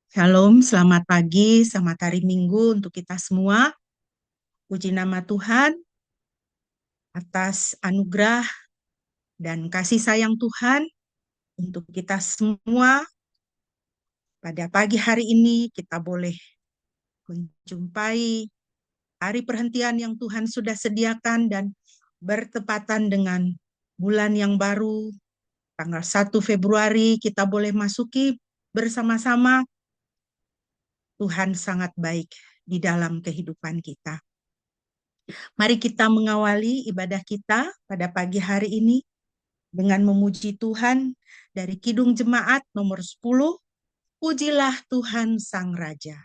Shalom, selamat pagi, selamat hari Minggu untuk kita semua. Puji nama Tuhan atas anugerah dan kasih sayang Tuhan untuk kita semua. Pada pagi hari ini kita boleh menjumpai hari perhentian yang Tuhan sudah sediakan dan bertepatan dengan bulan yang baru, tanggal 1 Februari kita boleh masuki bersama-sama. Tuhan sangat baik di dalam kehidupan kita. Mari kita mengawali ibadah kita pada pagi hari ini dengan memuji Tuhan dari Kidung Jemaat nomor 10, Pujilah Tuhan Sang Raja.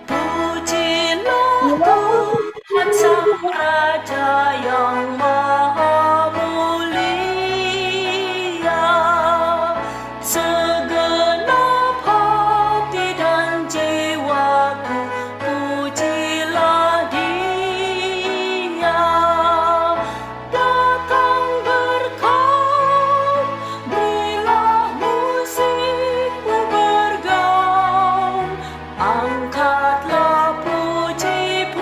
Pujilah Tuhan Sang Raja yang Maha Mulia, segenap hati dan jiwaku, pujilah Dia. Datang berkat, berilah musikmu bergaung, angkatlah puji-pujian.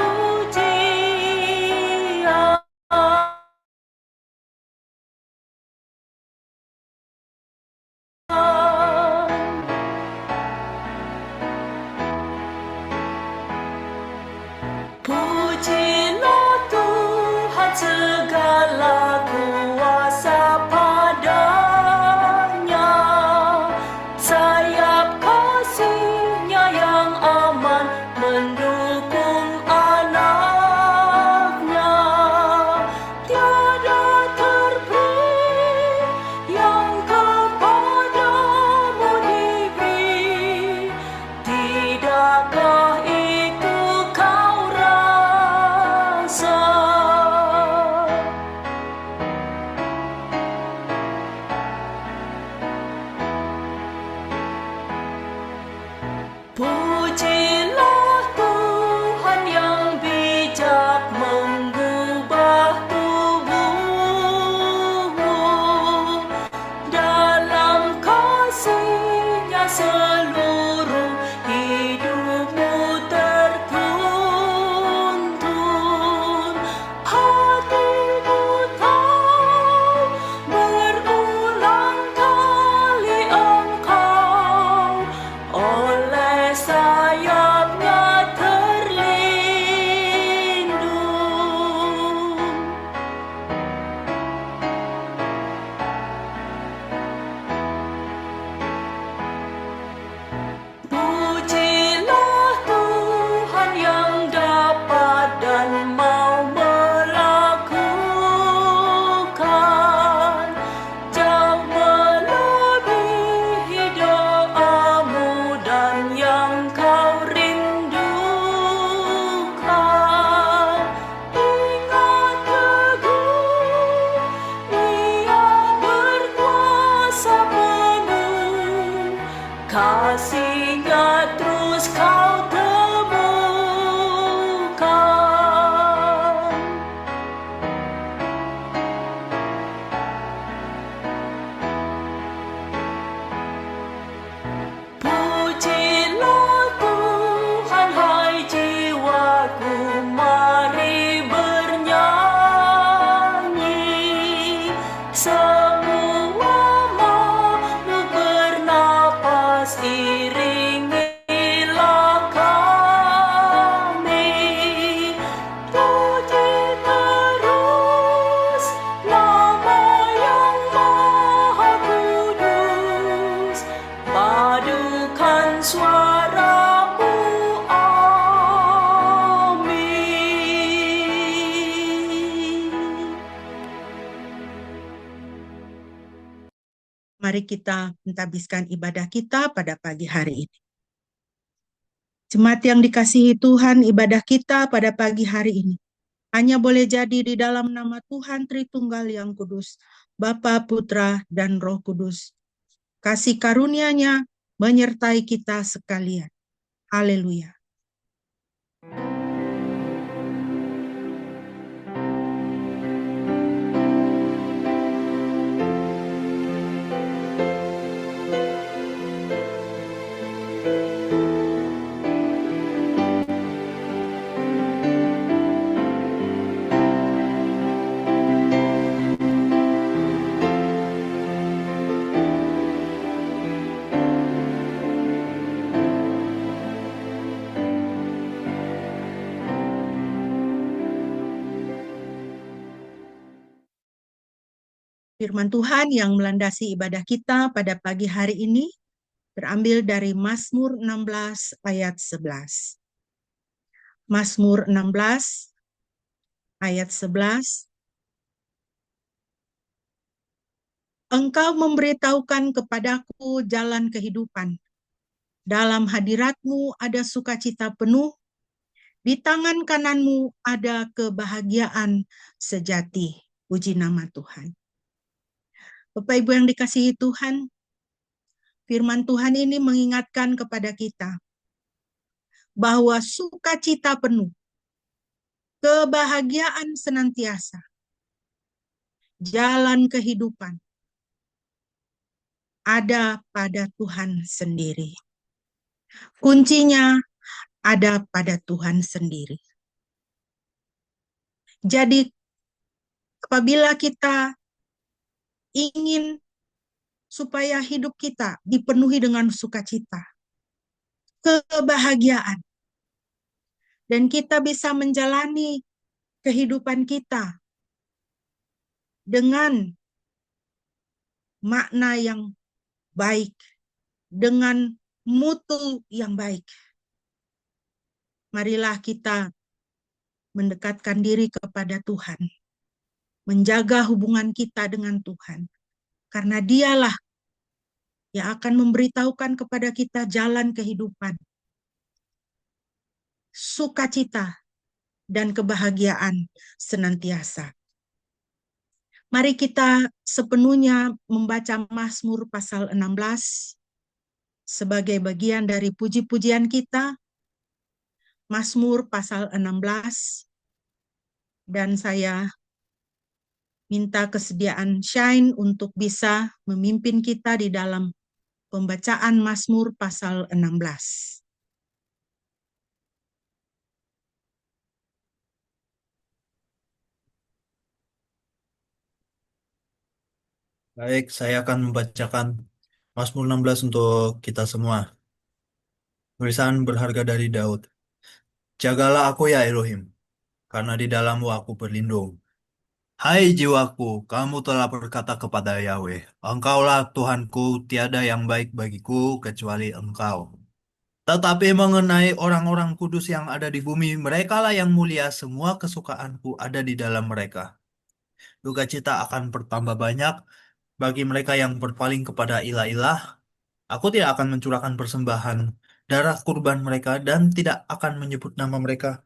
Pujilah Tuhan, segala kuasa padanya, sayap kasih-Nya yang aman mendukung anak-Nya. Tiada terperi yang kepadamu diberi, tidakkah itu kau rasa? Pujilah Tuhan yang bijak mengubah tubuhmu, dalam kasih-Nya seluruh hidupmu tertuntun. Hatimu tahu berulang kali engkau oleh sayap-Nya terlindung. Pujilah Tuhan yang dapat dan mau melakukan, jauh melebihi doamu dan yang kau rindukan. Ingat teguh, Ia berkuasa penuh, kasih-Nya terus kau temukan. Pujilah Tuhan, hai jiwaku, mari bernyanyi. Semua makhluk bernapas, iringilah kami. Puji terus nama yang Maha Kudus, padukan suaramu, amin. Mari kita mentabiskan ibadah kita pada pagi hari ini. Jemaat yang dikasihi Tuhan, ibadah kita pada pagi hari ini hanya boleh jadi di dalam nama Tuhan Tritunggal yang kudus, Bapa, Putra, dan Roh Kudus. Kasih karunia-Nya menyertai kita sekalian. Haleluya. Firman Tuhan yang melandasi ibadah kita pada pagi hari ini terambil dari Mazmur 16 ayat 11. Mazmur 16 ayat 11. Engkau memberitahukan kepadaku jalan kehidupan. Dalam hadiratmu ada sukacita penuh. Di tangan kananmu ada kebahagiaan sejati. Puji nama Tuhan. Bapak Ibu yang dikasihi Tuhan, firman Tuhan ini mengingatkan kepada kita bahwa sukacita penuh, kebahagiaan senantiasa, jalan kehidupan ada pada Tuhan sendiri. Kuncinya ada pada Tuhan sendiri. Jadi apabila kita ingin supaya hidup kita dipenuhi dengan sukacita, kebahagiaan, dan kita bisa menjalani kehidupan kita dengan makna yang baik, dengan mutu yang baik. Marilah kita mendekatkan diri kepada Tuhan, menjaga hubungan kita dengan Tuhan, karena Dialah yang akan memberitahukan kepada kita jalan kehidupan, sukacita, dan kebahagiaan senantiasa. Mari kita sepenuhnya membaca Mazmur pasal 16 sebagai bagian dari puji-pujian kita. Mazmur pasal 16, dan saya minta kesediaan Shine untuk bisa memimpin kita di dalam pembacaan Mazmur pasal 16. Baik, saya akan membacakan Mazmur 16 untuk kita semua. Tulisan berharga dari Daud. Jagalah aku ya Elohim, karena di dalammu aku berlindung. Hai jiwaku, kamu telah berkata kepada Yahweh, Engkaulah Tuhanku, tiada yang baik bagiku kecuali Engkau. Tetapi mengenai orang-orang kudus yang ada di bumi, merekalah yang mulia, semua kesukaanku ada di dalam mereka. Duka cita akan bertambah banyak bagi mereka yang berpaling kepada ilah-ilah. Aku tidak akan mencurahkan persembahan darah kurban mereka dan tidak akan menyebut nama mereka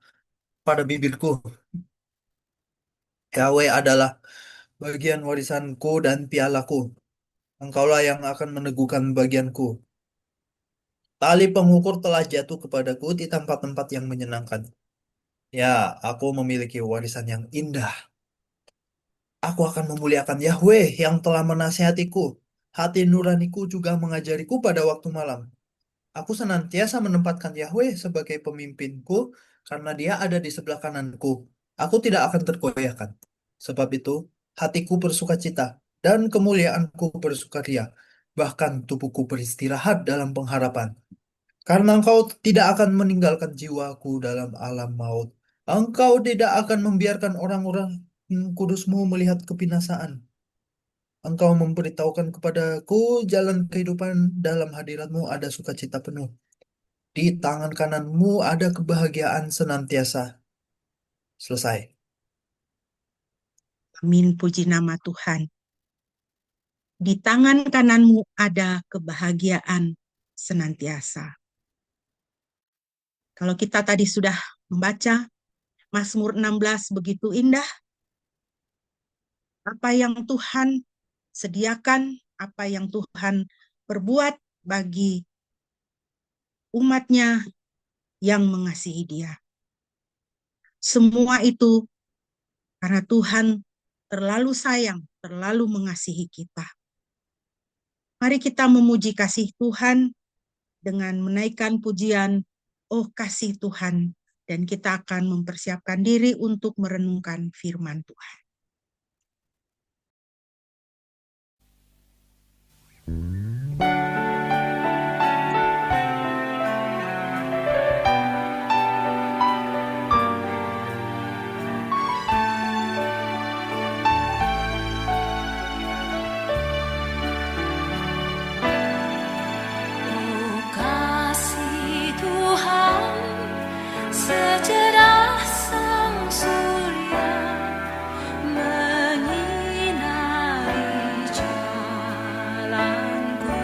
pada bibirku. Yahweh adalah bagian warisanku dan pialaku. Engkaulah yang akan meneguhkan bagianku. Tali pengukur telah jatuh kepadaku di tempat-tempat yang menyenangkan. Ya, aku memiliki warisan yang indah. Aku akan memuliakan Yahweh yang telah menasihatiku. Hati nuraniku juga mengajariku pada waktu malam. Aku senantiasa menempatkan Yahweh sebagai pemimpinku karena Dia ada di sebelah kananku. Aku tidak akan tergoyahkan. Sebab itu, hatiku bersukacita dan kemuliaanku bersukaria. Bahkan tubuhku beristirahat dalam pengharapan. Karena Engkau tidak akan meninggalkan jiwaku dalam alam maut. Engkau tidak akan membiarkan orang-orang kudusmu melihat kebinasaan. Engkau memberitahukan kepadaku jalan kehidupan, dalam hadiratmu ada sukacita penuh. Di tangan kananmu ada kebahagiaan senantiasa. Selesai. Amin, puji nama Tuhan. Di tangan kananmu ada kebahagiaan senantiasa. Kalau kita tadi sudah membaca Mazmur 16 begitu indah. Apa yang Tuhan sediakan, apa yang Tuhan perbuat bagi umatnya yang mengasihi Dia. Semua itu karena Tuhan terlalu sayang, terlalu mengasihi kita. Mari kita memuji kasih Tuhan dengan menaikkan pujian, "Oh kasih Tuhan," dan kita akan mempersiapkan diri untuk merenungkan firman Tuhan. Oh kasih Tuhan, secerah sang surya, menyinari jalanku.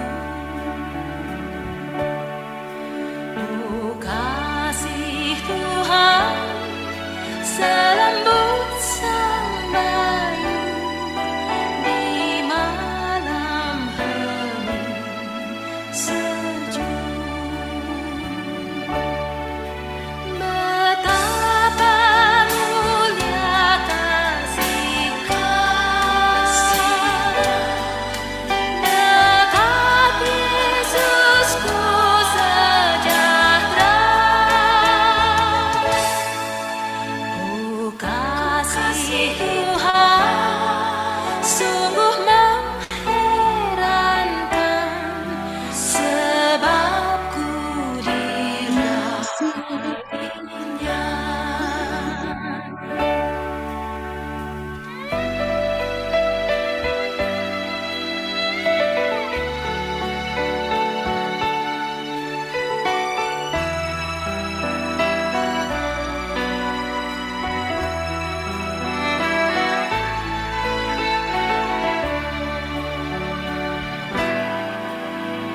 Oh kasih Tuhan, selembut sang bayu di malam hening sejuk. Betapa mulia kasih-Mu, dekat Yesusku sejahtera. Oh kasih Tuhan, sungguh mengherankan, sebab ku dirapinya.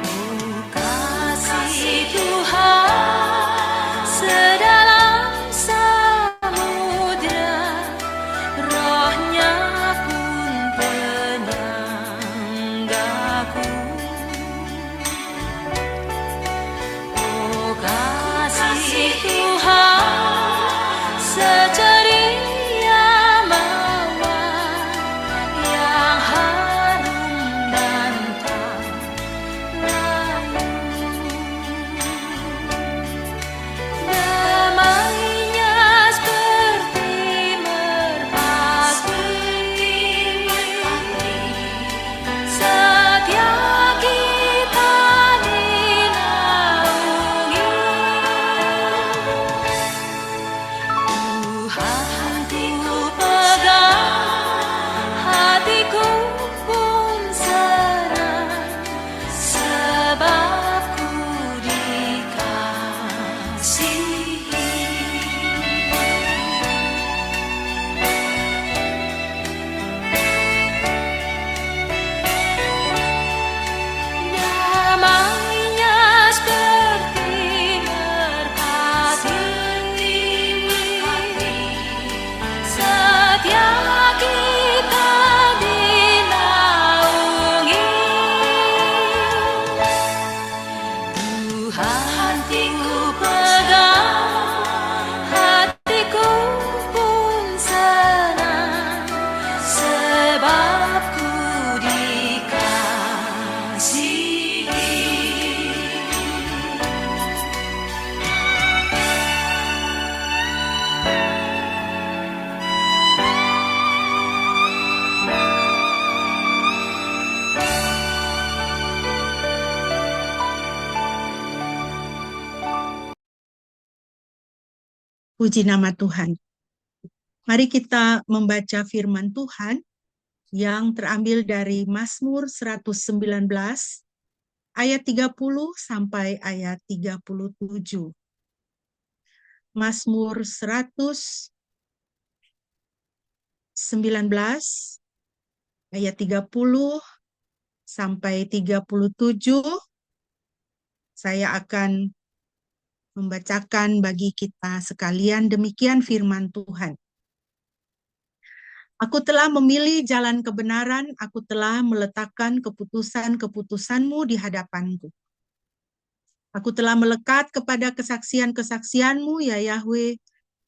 Oh kasih Tuhan, sedalam samudra, rohnya pun penyanggaku. Oh kasih Tuhan, seceria mawar yang harum dan tak lalu. Damainya seperti merpati, setia kita dinaungi. Tuhan ku pegang, hatiku pun senang, sebab ku dikasihi. Damainya seperti merpati, setia kita dinaungi. Tuhan ku pegang, hatiku pun senang, sebab ku dikasihi. Puji nama Tuhan. Mari kita membaca firman Tuhan yang terambil dari Mazmur 119 ayat 30 sampai ayat 37. Mazmur 119 ayat 30 sampai 37. Saya akan membacakan bagi kita sekalian demikian firman Tuhan. Aku telah memilih jalan kebenaran, aku telah meletakkan keputusan-keputusanmu di hadapanku. Aku telah melekat kepada kesaksian-kesaksianmu, ya Yahweh,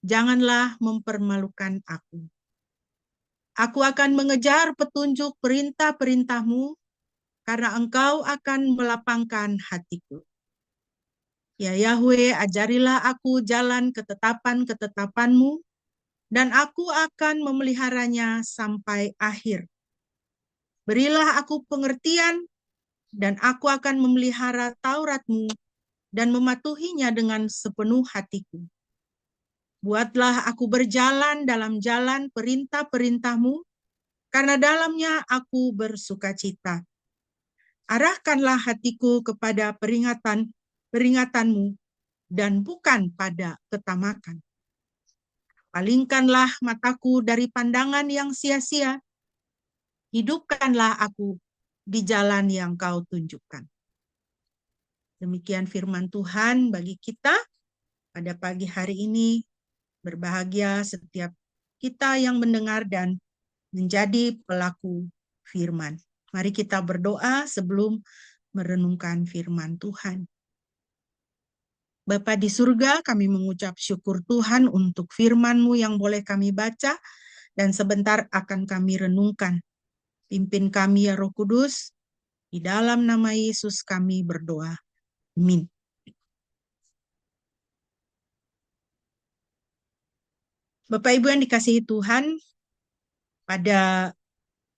janganlah mempermalukan aku. Aku akan mengejar petunjuk perintah-perintahmu, karena engkau akan melapangkan hatiku. Ya Yahweh, ajarilah aku jalan ketetapan-ketetapanmu, dan aku akan memeliharanya sampai akhir. Berilah aku pengertian, dan aku akan memelihara Tauratmu dan mematuhinya dengan sepenuh hatiku. Buatlah aku berjalan dalam jalan perintah-perintahmu, karena dalamnya aku bersukacita. Arahkanlah hatiku kepada peringatanmu, dan bukan pada ketamakan. Palingkanlah mataku dari pandangan yang sia-sia. Hidupkanlah aku di jalan yang kau tunjukkan. Demikian firman Tuhan bagi kita pada pagi hari ini. Berbahagia setiap kita yang mendengar dan menjadi pelaku firman. Mari kita berdoa sebelum merenungkan firman Tuhan. Bapa di surga, kami mengucap syukur Tuhan untuk firman-Mu yang boleh kami baca dan sebentar akan kami renungkan. Pimpin kami ya Roh Kudus, di dalam nama Yesus kami berdoa. Amin. Bapak Ibu yang dikasihi Tuhan, pada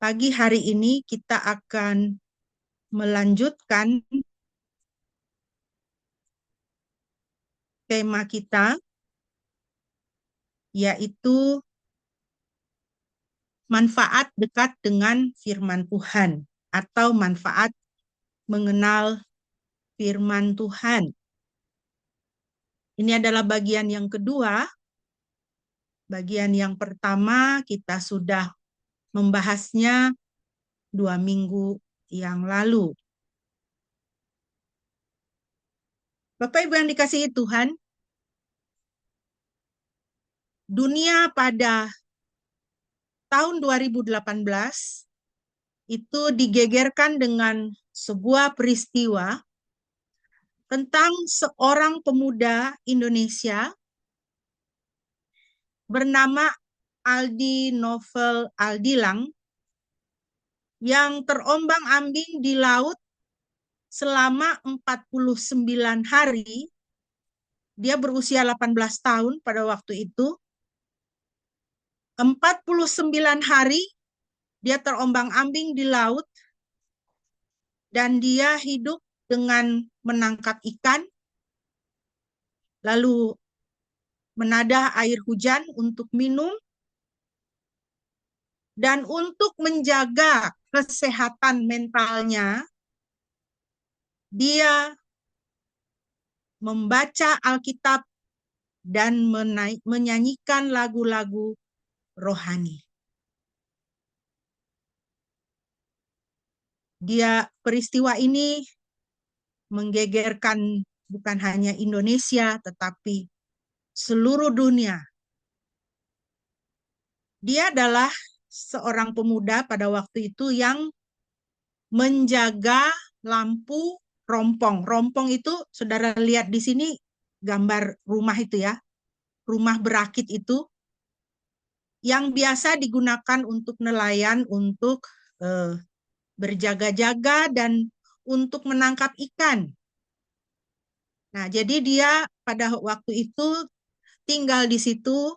pagi hari ini kita akan melanjutkan tema kita, yaitu manfaat dekat dengan firman Tuhan atau manfaat mengenal firman Tuhan. Ini adalah bagian yang kedua. Bagian yang pertama kita sudah membahasnya 2 minggu yang lalu. Bapak Ibu yang dikasihi Tuhan, dunia pada tahun 2018 itu digegerkan dengan sebuah peristiwa tentang seorang pemuda Indonesia bernama Aldi Novel Aldilang yang terombang-ambing di laut selama 49 hari. Dia berusia 18 tahun pada waktu itu. 49 hari dia terombang-ambing di laut dan dia hidup dengan menangkap ikan, lalu menadah air hujan untuk minum, dan untuk menjaga kesehatan mentalnya, dia membaca Alkitab dan menyanyikan lagu-lagu rohani. Peristiwa ini menggegerkan bukan hanya Indonesia, tetapi seluruh dunia. Dia adalah seorang pemuda pada waktu itu yang menjaga lampu rompong. Rompong itu, saudara lihat di sini gambar rumah itu ya, rumah berakit itu, yang biasa digunakan untuk nelayan, untuk berjaga-jaga dan untuk menangkap ikan. Nah, jadi dia pada waktu itu tinggal di situ,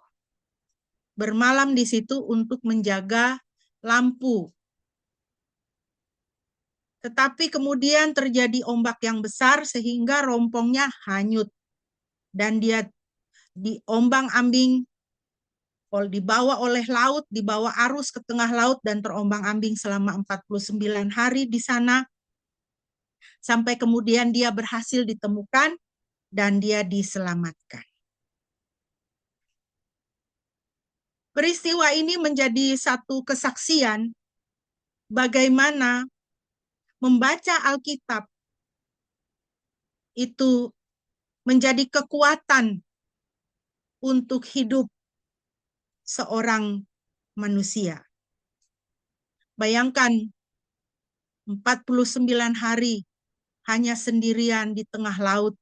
bermalam di situ untuk menjaga lampu. Tetapi kemudian terjadi ombak yang besar sehingga rompongnya hanyut. Dan dia diombang-ambing, dibawa oleh laut, dibawa arus ke tengah laut dan terombang-ambing selama 49 hari di sana. Sampai kemudian dia berhasil ditemukan dan dia diselamatkan. Peristiwa ini menjadi satu kesaksian bagaimana membaca Alkitab itu menjadi kekuatan untuk hidup seorang manusia. Bayangkan 49 hari hanya sendirian di tengah laut,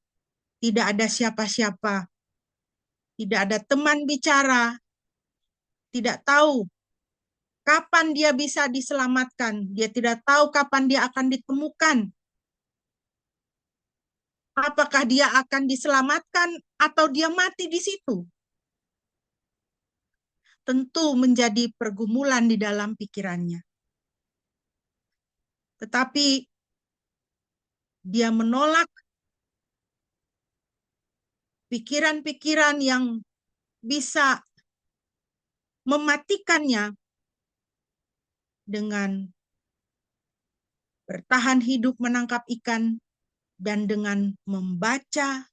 tidak ada siapa-siapa, tidak ada teman bicara, tidak tahu kapan dia bisa diselamatkan, dia tidak tahu kapan dia akan ditemukan. Apakah dia akan diselamatkan atau dia mati di situ? Tentu menjadi pergumulan di dalam pikirannya. Tetapi dia menolak pikiran-pikiran yang bisa mematikannya dengan bertahan hidup menangkap ikan dan dengan membaca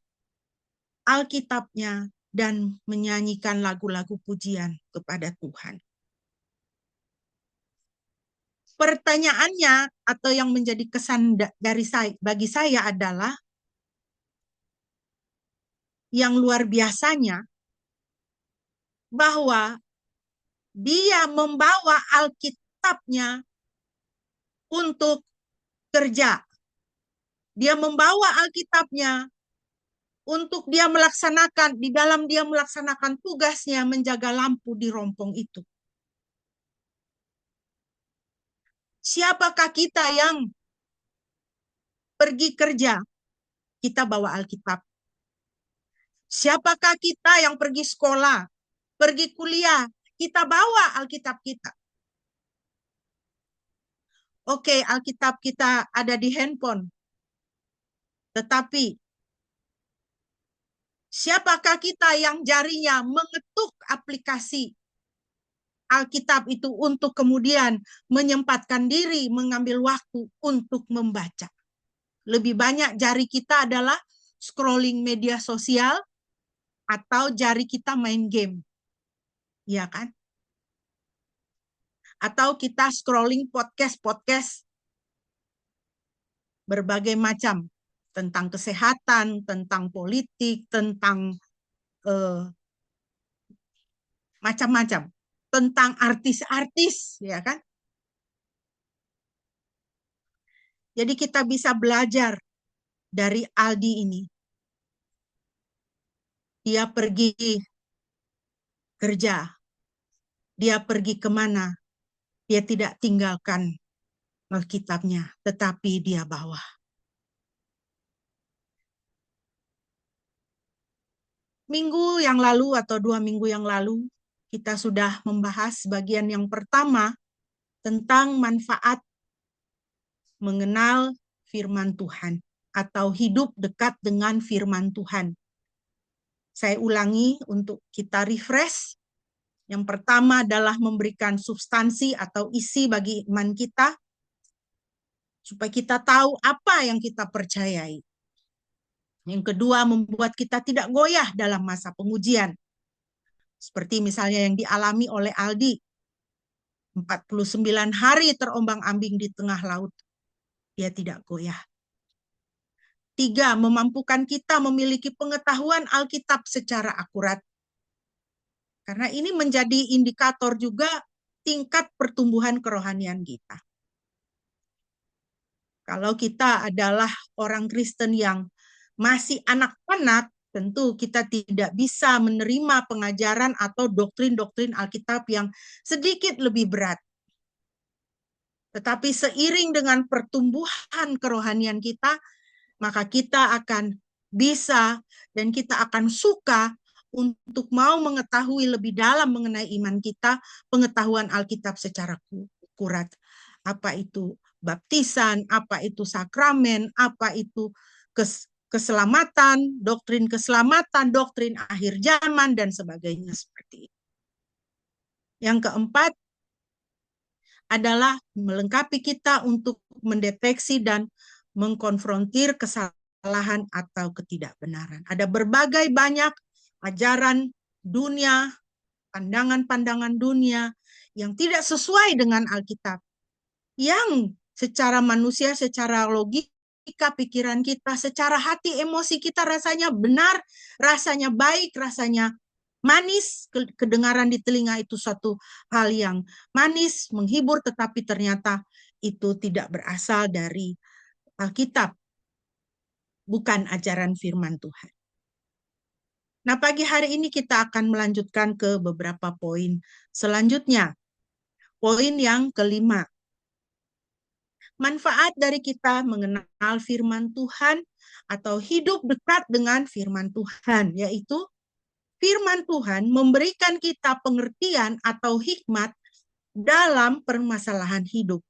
Alkitabnya dan menyanyikan lagu-lagu pujian kepada Tuhan. Pertanyaannya atau yang menjadi kesan bagi saya adalah yang luar biasanya bahwa dia membawa Alkitabnya untuk kerja. Dia membawa Alkitabnya untuk dia melaksanakan, di dalam dia melaksanakan tugasnya menjaga lampu di rompong itu. Siapakah kita yang pergi kerja? Kita bawa Alkitab. Siapakah kita yang pergi sekolah, pergi kuliah? Kita bawa Alkitab kita. Oke, Alkitab kita ada di handphone. Tetapi siapakah kita yang jarinya mengetuk aplikasi Alkitab itu untuk kemudian menyempatkan diri, mengambil waktu untuk membaca? Lebih banyak jari kita adalah scrolling media sosial atau jari kita main game. Iya kan? Atau kita scrolling podcast berbagai macam tentang kesehatan, tentang politik, tentang macam-macam, tentang artis-artis, ya kan? Jadi kita bisa belajar dari Aldi ini. Dia pergi kerja, dia pergi kemana, dia tidak tinggalkan Alkitabnya, tetapi dia bawa. Minggu yang lalu atau 2 minggu yang lalu, kita sudah membahas bagian yang pertama tentang manfaat mengenal firman Tuhan atau hidup dekat dengan firman Tuhan. Saya ulangi untuk kita refresh. Yang pertama adalah memberikan substansi atau isi bagi iman kita, supaya kita tahu apa yang kita percayai. Yang kedua, membuat kita tidak goyah dalam masa pengujian. Seperti misalnya yang dialami oleh Aldi. 49 hari terombang-ambing di tengah laut. Dia tidak goyah. 3, memampukan kita memiliki pengetahuan Alkitab secara akurat. Karena ini menjadi indikator juga tingkat pertumbuhan kerohanian kita. Kalau kita adalah orang Kristen yang masih anak-anak, tentu kita tidak bisa menerima pengajaran atau doktrin-doktrin Alkitab yang sedikit lebih berat. Tetapi seiring dengan pertumbuhan kerohanian kita, maka kita akan bisa dan kita akan suka untuk mau mengetahui lebih dalam mengenai iman kita, pengetahuan Alkitab secara akurat. Apa itu baptisan, apa itu sakramen, apa itu keselamatan, doktrin akhir zaman, dan sebagainya seperti itu. Yang keempat adalah melengkapi kita untuk mendeteksi dan mengkonfrontir kesalahan atau ketidakbenaran. Ada berbagai banyak ajaran dunia, pandangan-pandangan dunia yang tidak sesuai dengan Alkitab, yang secara manusia, secara logis logika pikiran kita, secara hati emosi kita rasanya benar, rasanya baik, rasanya manis, kedengaran di telinga itu suatu hal yang manis, menghibur, tetapi ternyata itu tidak berasal dari Alkitab, bukan ajaran firman Tuhan. Nah, pagi hari ini kita akan melanjutkan ke beberapa poin selanjutnya. Poin yang kelima. Manfaat dari kita mengenal firman Tuhan atau hidup dekat dengan firman Tuhan, yaitu firman Tuhan memberikan kita pengertian atau hikmat dalam permasalahan hidup.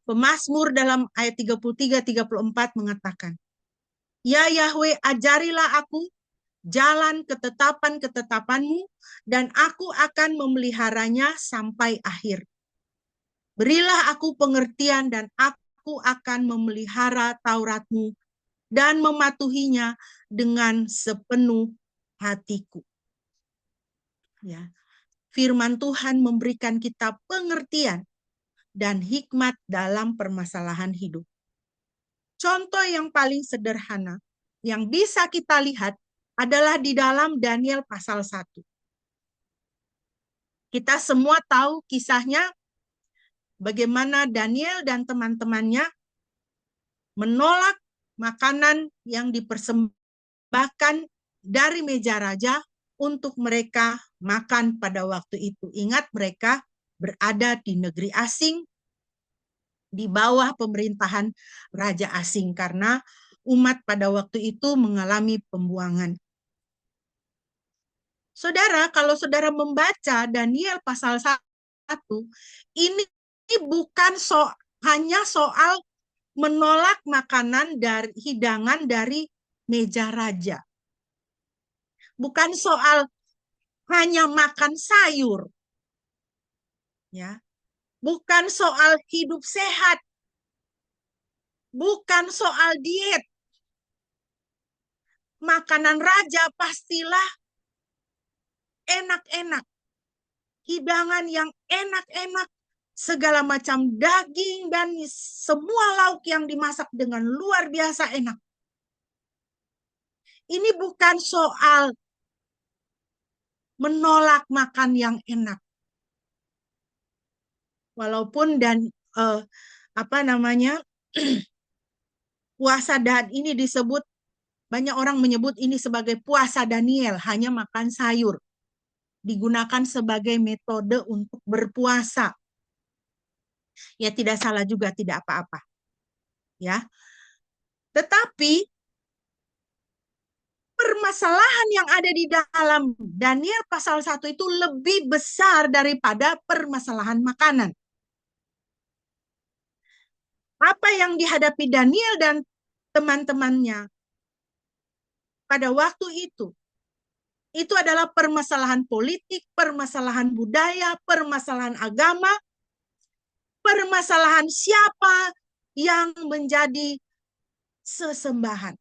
Pemazmur dalam ayat 33-34 mengatakan, "Ya Yahweh, ajarilah aku jalan ketetapan-ketetapanmu, dan aku akan memeliharanya sampai akhir. Berilah aku pengertian, dan aku akan memelihara Tauratmu dan mematuhinya dengan sepenuh hatiku." Ya, firman Tuhan memberikan kita pengertian dan hikmat dalam permasalahan hidup. Contoh yang paling sederhana yang bisa kita lihat adalah di dalam Daniel pasal 1. Kita semua tahu kisahnya, bagaimana Daniel dan teman-temannya menolak makanan yang dipersembahkan dari meja raja untuk mereka makan pada waktu itu. Ingat, mereka berada di negeri asing, di bawah pemerintahan raja asing, karena umat pada waktu itu mengalami pembuangan. Saudara, kalau saudara membaca Daniel pasal 1, ini bukan hanya soal menolak makanan dari hidangan dari meja raja. Bukan soal hanya makan sayur. Ya. Bukan soal hidup sehat. Bukan soal diet. Makanan raja pastilah enak-enak. Hidangan yang enak-enak. Segala macam daging dan semua lauk yang dimasak dengan luar biasa enak. Ini bukan soal menolak makan yang enak. Walaupun puasa dan ini disebut, banyak orang menyebut ini sebagai puasa Daniel, hanya makan sayur. Digunakan sebagai metode untuk berpuasa. Ya, tidak salah juga, tidak apa-apa. Ya. Tetapi permasalahan yang ada di dalam Daniel pasal 1 itu lebih besar daripada permasalahan makanan. Apa yang dihadapi Daniel dan teman-temannya pada waktu itu adalah permasalahan politik, permasalahan budaya, permasalahan agama, permasalahan siapa yang menjadi sesembahan.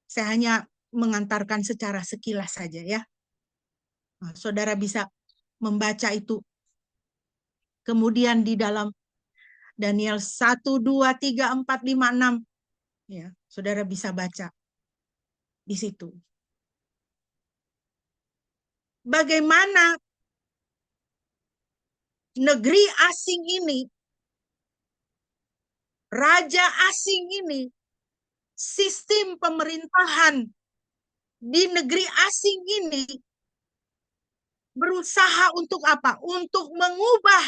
Saya hanya mengantarkan secara sekilas saja ya. Nah, saudara bisa membaca itu. Kemudian di dalam Daniel 1, 2, 3, 4, 5, 6. Ya, saudara bisa baca di situ. Bagaimana negeri asing ini, raja asing ini, sistem pemerintahan di negeri asing ini berusaha untuk apa? Untuk mengubah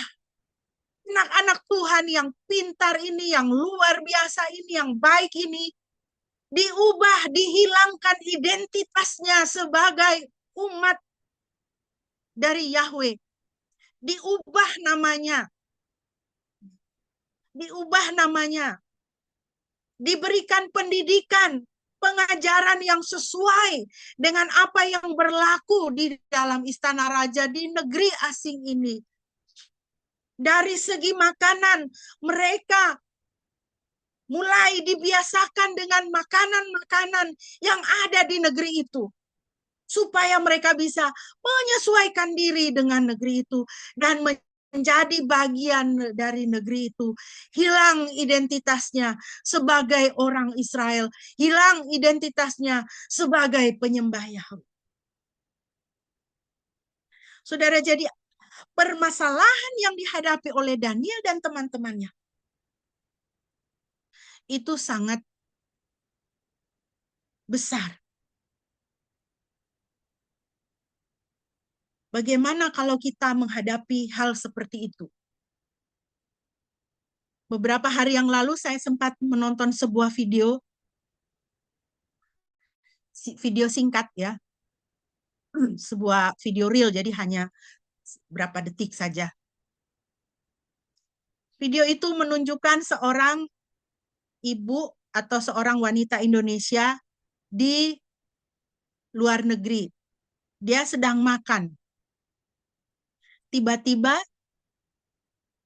anak-anak Tuhan yang pintar ini, yang luar biasa ini, yang baik ini, diubah, dihilangkan identitasnya sebagai umat dari Yahweh. Diubah namanya. Diberikan pendidikan, pengajaran yang sesuai dengan apa yang berlaku di dalam istana raja di negeri asing ini. Dari segi makanan, mereka mulai dibiasakan dengan makanan-makanan yang ada di negeri itu, supaya mereka bisa menyesuaikan diri dengan negeri itu dan menjadi bagian dari negeri itu, hilang identitasnya sebagai orang Israel, hilang identitasnya sebagai penyembah Yahweh. Saudara, jadi permasalahan yang dihadapi oleh Daniel dan teman-temannya itu sangat besar. Bagaimana kalau kita menghadapi hal seperti itu? Beberapa hari yang lalu saya sempat menonton sebuah video singkat ya, sebuah video reel, jadi hanya berapa detik saja. Video itu menunjukkan seorang ibu atau seorang wanita Indonesia di luar negeri. Dia sedang makan. Tiba-tiba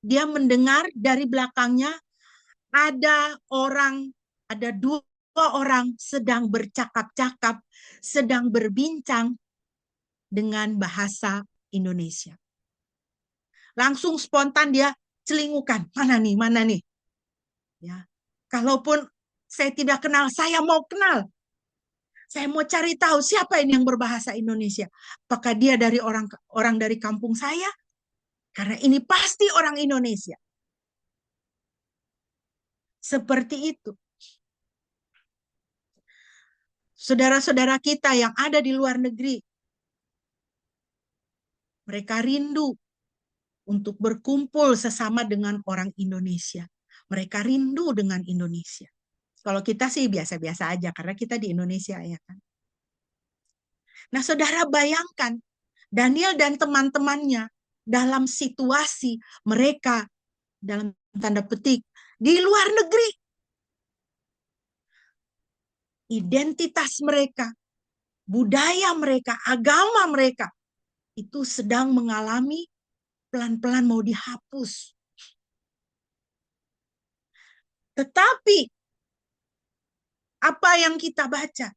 dia mendengar dari belakangnya ada dua orang sedang bercakap-cakap, sedang berbincang dengan bahasa Indonesia. Langsung spontan dia celingukan, mana nih? Ya, kalaupun saya tidak kenal, saya mau kenal. Saya mau cari tahu siapa ini yang berbahasa Indonesia. Apakah dia dari orang dari kampung saya? Karena ini pasti orang Indonesia. Seperti itu. Saudara-saudara kita yang ada di luar negeri, mereka rindu untuk berkumpul sesama dengan orang Indonesia. Mereka rindu dengan Indonesia. Kalau kita sih biasa-biasa aja, karena kita di Indonesia, ya kan. Nah, saudara bayangkan, Daniel dan teman-temannya dalam situasi mereka, dalam tanda petik, di luar negeri. Identitas mereka, budaya mereka, agama mereka, itu sedang mengalami pelan-pelan mau dihapus. Tetapi apa yang kita baca?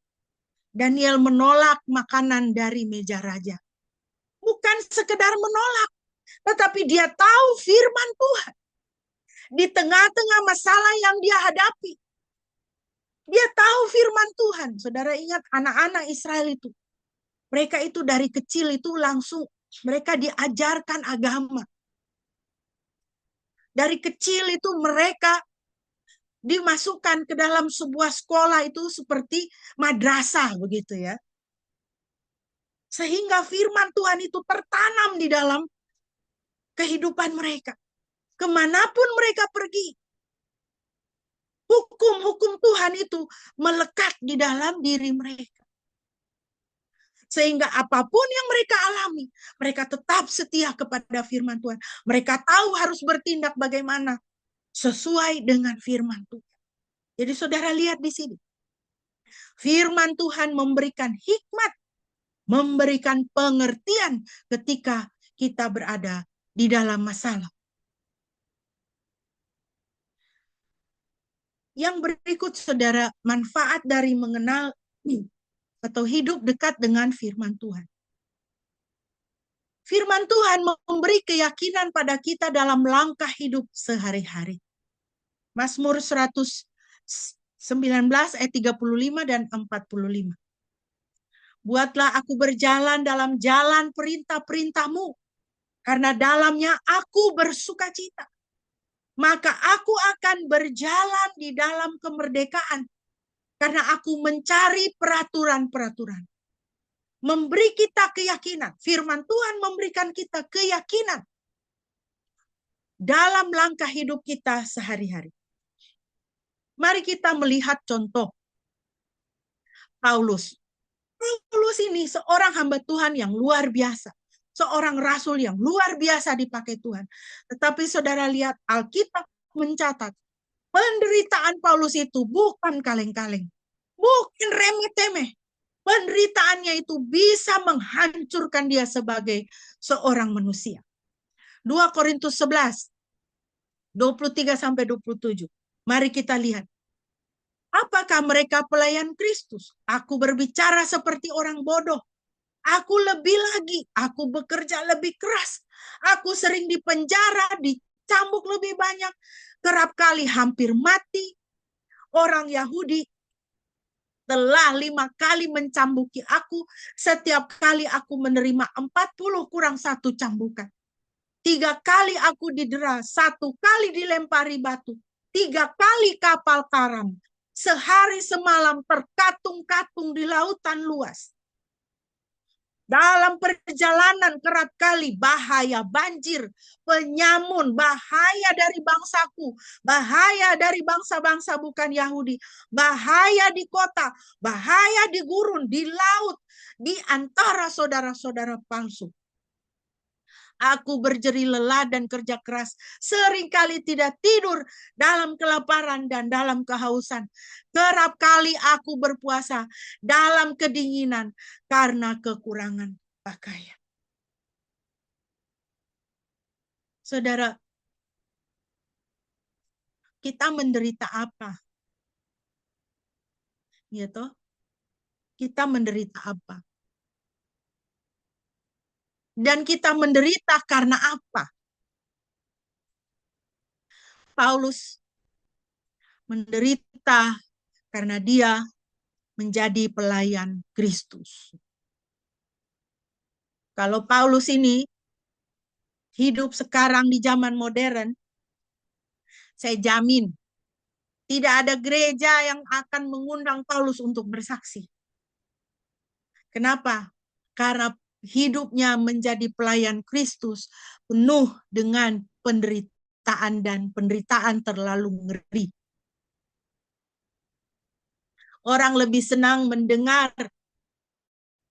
Daniel menolak makanan dari meja raja. Bukan sekedar menolak, tetapi dia tahu firman Tuhan. Di tengah-tengah masalah yang dia hadapi, dia tahu firman Tuhan. Saudara ingat anak-anak Israel itu. Mereka itu dari kecil itu langsung mereka diajarkan agama. Dari kecil itu mereka dimasukkan ke dalam sebuah sekolah itu seperti madrasah begitu ya. Sehingga firman Tuhan itu tertanam di dalam kehidupan mereka. Kemanapun mereka pergi, hukum-hukum Tuhan itu melekat di dalam diri mereka. Sehingga apapun yang mereka alami, mereka tetap setia kepada firman Tuhan. Mereka tahu harus bertindak bagaimana sesuai dengan firman Tuhan. Jadi saudara lihat di sini. Firman Tuhan memberikan hikmat, memberikan pengertian ketika kita berada di dalam masalah. Yang berikut saudara, manfaat dari mengenal atau hidup dekat dengan firman Tuhan. Firman Tuhan memberi keyakinan pada kita dalam langkah hidup sehari-hari. Mazmur 119 ayat 35 dan 45. Buatlah aku berjalan dalam jalan perintah-perintah-Mu, karena dalamnya aku bersuka cita. Maka aku akan berjalan di dalam kemerdekaan, karena aku mencari peraturan-peraturan. Memberi kita keyakinan. Firman Tuhan memberikan kita keyakinan dalam langkah hidup kita sehari-hari. Mari kita melihat contoh Paulus. Paulus ini seorang hamba Tuhan yang luar biasa. Seorang rasul yang luar biasa dipakai Tuhan. Tetapi saudara lihat Alkitab mencatat penderitaan Paulus itu bukan kaleng-kaleng. Bukan remeh-temeh. Penderitaannya itu bisa menghancurkan dia sebagai seorang manusia. 2 Korintus 11, 23-27. Mari kita lihat. Apakah mereka pelayan Kristus? Aku berbicara seperti orang bodoh. Aku lebih lagi, aku bekerja lebih keras. Aku sering dipenjara, dicambuk lebih banyak. Kerap kali hampir mati. Orang Yahudi telah 5 kali mencambuki aku. Setiap kali aku menerima 40 kurang 1 cambukan. 3 kali aku didera, 1 kali dilempari batu, 3 kali kapal karam. Sehari semalam terkatung-katung di lautan luas. Dalam perjalanan kerap kali bahaya banjir, penyamun, bahaya dari bangsaku, bahaya dari bangsa-bangsa bukan Yahudi, bahaya di kota, bahaya di gurun, di laut, di antara saudara-saudara palsu. Aku berjeri lelah dan kerja keras, seringkali tidak tidur dalam kelaparan dan dalam kehausan. Kerap kali aku berpuasa dalam kedinginan karena kekurangan pakaian. Saudara, kita menderita apa? Ya toh? Kita menderita apa? Dan kita menderita karena apa? Paulus menderita karena dia menjadi pelayan Kristus. Kalau Paulus ini hidup sekarang di zaman modern, saya jamin tidak ada gereja yang akan mengundang Paulus untuk bersaksi. Kenapa? Karena hidupnya menjadi pelayan Kristus penuh dengan penderitaan dan penderitaan terlalu ngeri. Orang lebih senang mendengar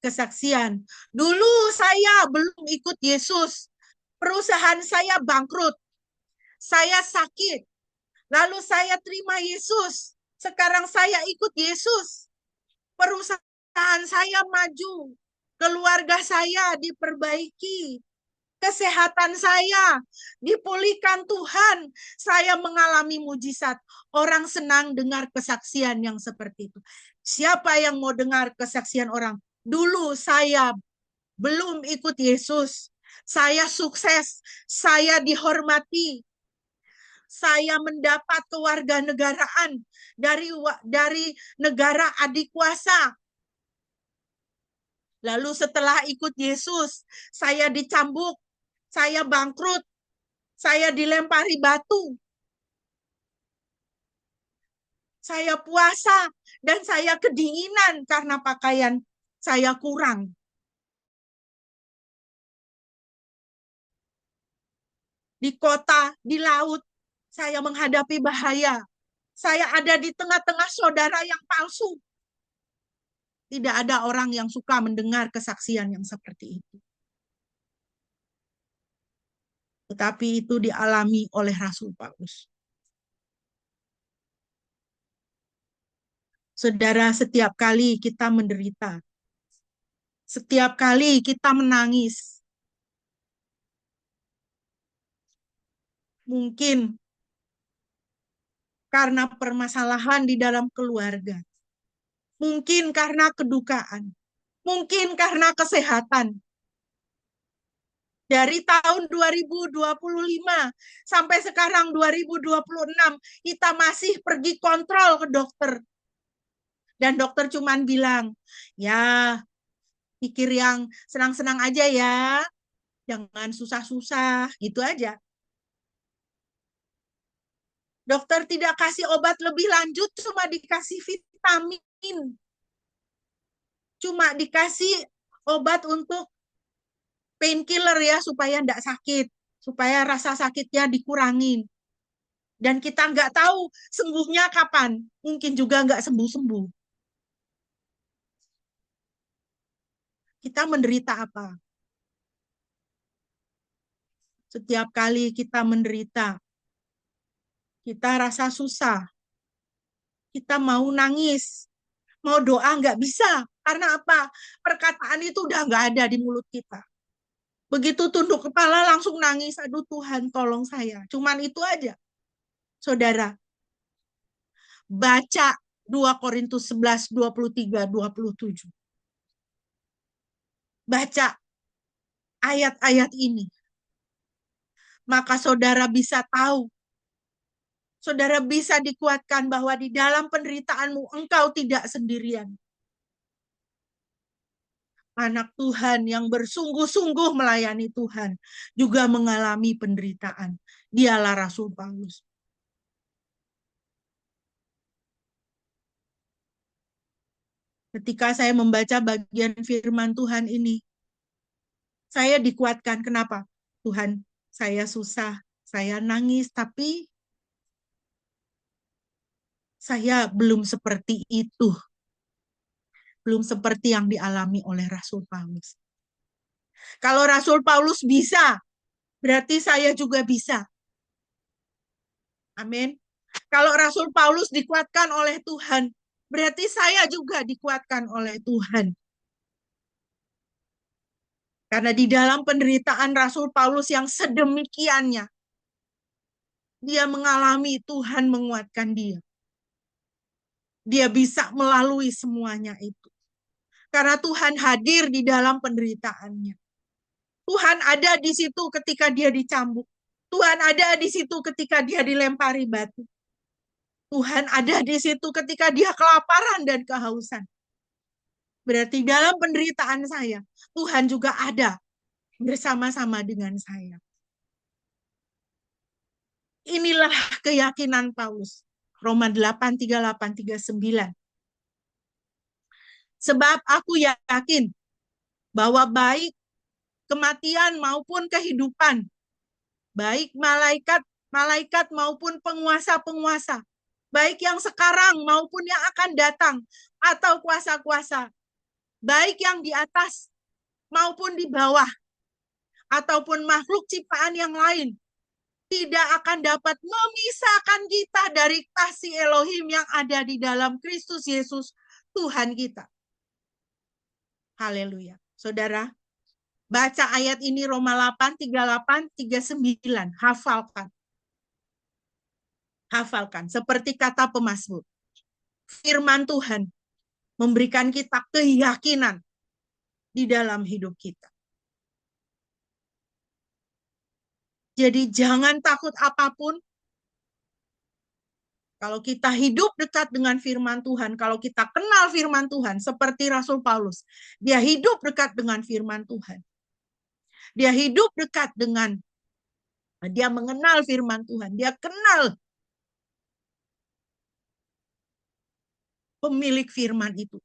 kesaksian. Dulu saya belum ikut Yesus. Perusahaan saya bangkrut. Saya sakit. Lalu saya terima Yesus. Sekarang saya ikut Yesus. Perusahaan saya maju. Keluarga saya diperbaiki. Kesehatan saya dipulihkan Tuhan. Saya mengalami mujizat. Orang senang dengar kesaksian yang seperti itu. Siapa yang mau dengar kesaksian orang? Dulu saya belum ikut Yesus. Saya sukses. Saya dihormati. Saya mendapat kewarganegaraan dari negara adik kuasa. Lalu setelah ikut Yesus, saya dicambuk, saya bangkrut, saya dilempari batu. Saya puasa dan saya kedinginan karena pakaian saya kurang. Di kota, di laut, saya menghadapi bahaya. Saya ada di tengah-tengah saudara yang palsu. Tidak ada orang yang suka mendengar kesaksian yang seperti itu. Tetapi itu dialami oleh Rasul Paulus. Saudara, setiap kali kita menderita, setiap kali kita menangis, mungkin karena permasalahan di dalam keluarga, mungkin karena kedukaan, mungkin karena kesehatan. Dari tahun 2025 sampai sekarang 2026, kita masih pergi kontrol ke dokter. Dan dokter cuman bilang, ya pikir yang senang-senang aja ya, jangan susah-susah, gitu aja. Dokter tidak kasih obat lebih lanjut, cuma dikasih vitamin. Cuma dikasih obat untuk painkiller ya, supaya tidak sakit, supaya rasa sakitnya dikurangin. Dan kita nggak tahu sembuhnya kapan, mungkin juga nggak sembuh-sembuh. Kita menderita apa? Setiap kali kita menderita, kita rasa susah, kita mau nangis, mau doa nggak bisa. Karena apa? Perkataan itu udah nggak ada di mulut kita. Begitu tunduk kepala langsung nangis, aduh Tuhan tolong saya. Cuman itu aja. Saudara, baca 2 Korintus 11, 23, 27. baca ayat-ayat ini, maka saudara bisa tahu, saudara bisa dikuatkan bahwa di dalam penderitaanmu engkau tidak sendirian. Anak Tuhan yang bersungguh-sungguh melayani Tuhan juga mengalami penderitaan. Dialah Rasul Paulus. Ketika saya membaca bagian firman Tuhan ini, saya dikuatkan. Kenapa? Tuhan, saya susah, saya nangis, tapi saya belum seperti itu. Belum seperti yang dialami oleh Rasul Paulus. Kalau Rasul Paulus bisa, berarti saya juga bisa. Amin. Kalau Rasul Paulus dikuatkan oleh Tuhan, berarti saya juga dikuatkan oleh Tuhan. Karena di dalam penderitaan Rasul Paulus yang sedemikiannya, dia mengalami Tuhan menguatkan dia. Dia bisa melalui semuanya itu. Karena Tuhan hadir di dalam penderitaannya. Tuhan ada di situ ketika dia dicambuk. Tuhan ada di situ ketika dia dilempari batu. Tuhan ada di situ ketika dia kelaparan dan kehausan. Berarti dalam penderitaan saya, Tuhan juga ada bersama-sama dengan saya. Inilah keyakinan Paulus. Roma 8, 38, 39. Sebab aku yakin bahwa baik kematian maupun kehidupan, baik malaikat maupun penguasa-penguasa, baik yang sekarang maupun yang akan datang, atau kuasa-kuasa, baik yang di atas maupun di bawah, ataupun makhluk ciptaan yang lain, tidak akan dapat memisahkan kita dari kasih Elohim yang ada di dalam Kristus Yesus, Tuhan kita. Haleluya. Saudara, baca ayat ini Roma 8, 38, 39. Hafalkan. Hafalkan. Seperti kata pemazmur. Firman Tuhan memberikan kita keyakinan di dalam hidup kita. Jadi jangan takut apapun. Kalau kita hidup dekat dengan firman Tuhan, kalau kita kenal firman Tuhan, seperti Rasul Paulus, dia hidup dekat dengan firman Tuhan. Dia hidup dekat dengan, dia mengenal firman Tuhan, dia kenal pemilik firman itu.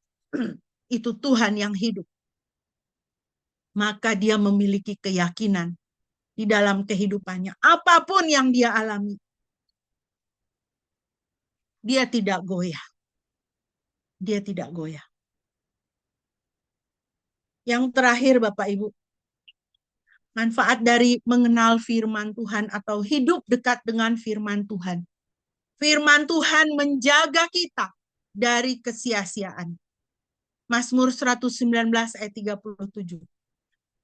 Itu Tuhan yang hidup. Maka dia memiliki keyakinan di dalam kehidupannya. Apapun yang dia alami, dia tidak goyah. Dia tidak goyah. Yang terakhir Bapak Ibu, manfaat dari mengenal firman Tuhan atau hidup dekat dengan firman Tuhan. Firman Tuhan menjaga kita dari kesia-siaan. Mazmur 119 ayat 37.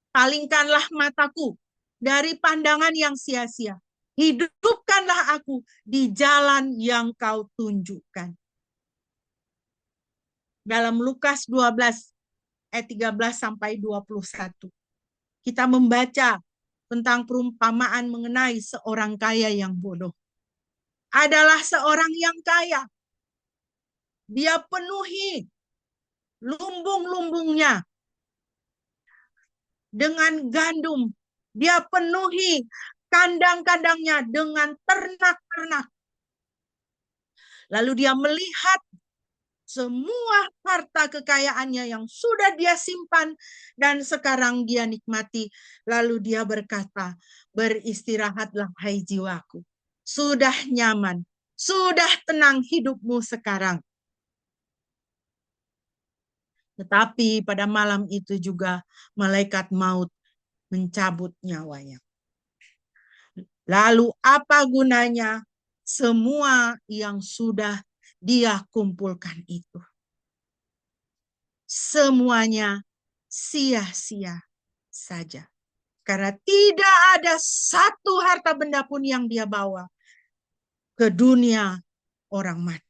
Palingkanlah mataku dari pandangan yang sia-sia. Hidupkanlah aku di jalan yang kau tunjukkan. Dalam Lukas 12 ayat 13 sampai 21. Kita membaca tentang perumpamaan mengenai seorang kaya yang bodoh. Adalah seorang yang kaya. Dia penuhi lumbung-lumbungnya dengan gandum. Dia penuhi kandang-kandangnya dengan ternak-ternak. Lalu dia melihat semua harta kekayaannya yang sudah dia simpan dan sekarang dia nikmati. Lalu dia berkata, beristirahatlah hai jiwaku. Sudah nyaman, sudah tenang hidupmu sekarang. Tetapi pada malam itu juga malaikat maut mencabut nyawanya. Lalu apa gunanya semua yang sudah dia kumpulkan itu? Semuanya sia-sia saja. Karena tidak ada satu harta benda pun yang dia bawa ke dunia orang mati.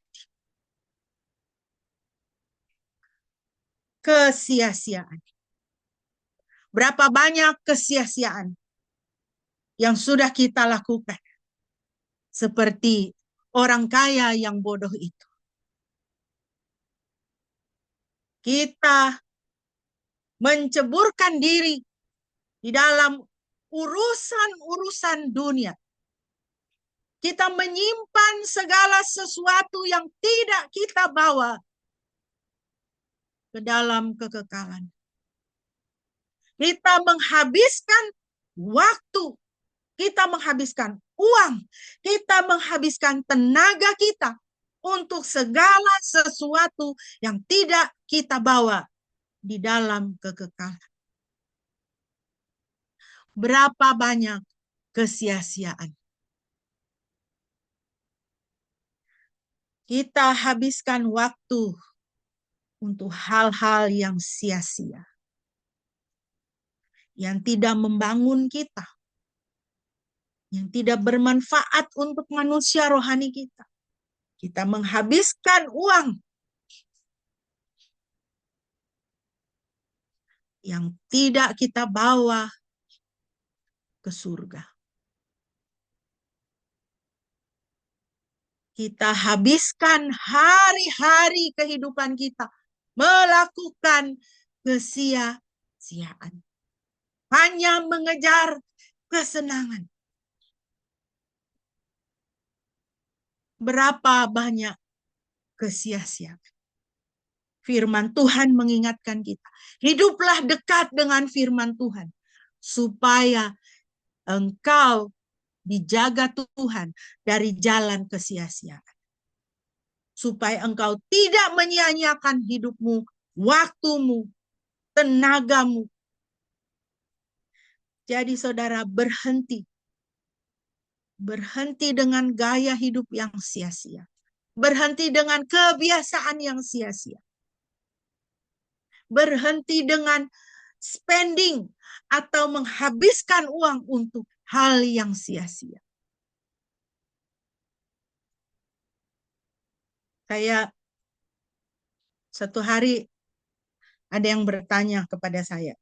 Kesia-siaan. Berapa banyak kesia-siaan yang sudah kita lakukan. Seperti orang kaya yang bodoh itu. Kita menceburkan diri di dalam urusan-urusan dunia. Kita menyimpan segala sesuatu yang tidak kita bawa ke dalam kekekalan. Kita menghabiskan waktu, kita menghabiskan uang, kita menghabiskan tenaga kita untuk segala sesuatu yang tidak kita bawa di dalam kekekalan. Berapa banyak kesia-siaan. Kita habiskan waktu untuk hal-hal yang sia-sia. Yang tidak membangun kita. Yang tidak bermanfaat untuk manusia rohani kita. Kita menghabiskan uang yang tidak kita bawa ke surga. Kita habiskan hari-hari kehidupan kita melakukan kesia-siaan. Hanya mengejar kesenangan. Berapa banyak kesia-siaan. Firman Tuhan mengingatkan kita. Hiduplah dekat dengan firman Tuhan. Supaya engkau dijaga Tuhan dari jalan kesia-siaan. Supaya engkau tidak menyia-nyiakan hidupmu, waktumu, tenagamu. Jadi saudara berhenti. Berhenti dengan gaya hidup yang sia-sia. Berhenti dengan kebiasaan yang sia-sia. Berhenti dengan spending atau menghabiskan uang untuk hal yang sia-sia. Saya satu hari ada yang bertanya kepada saya,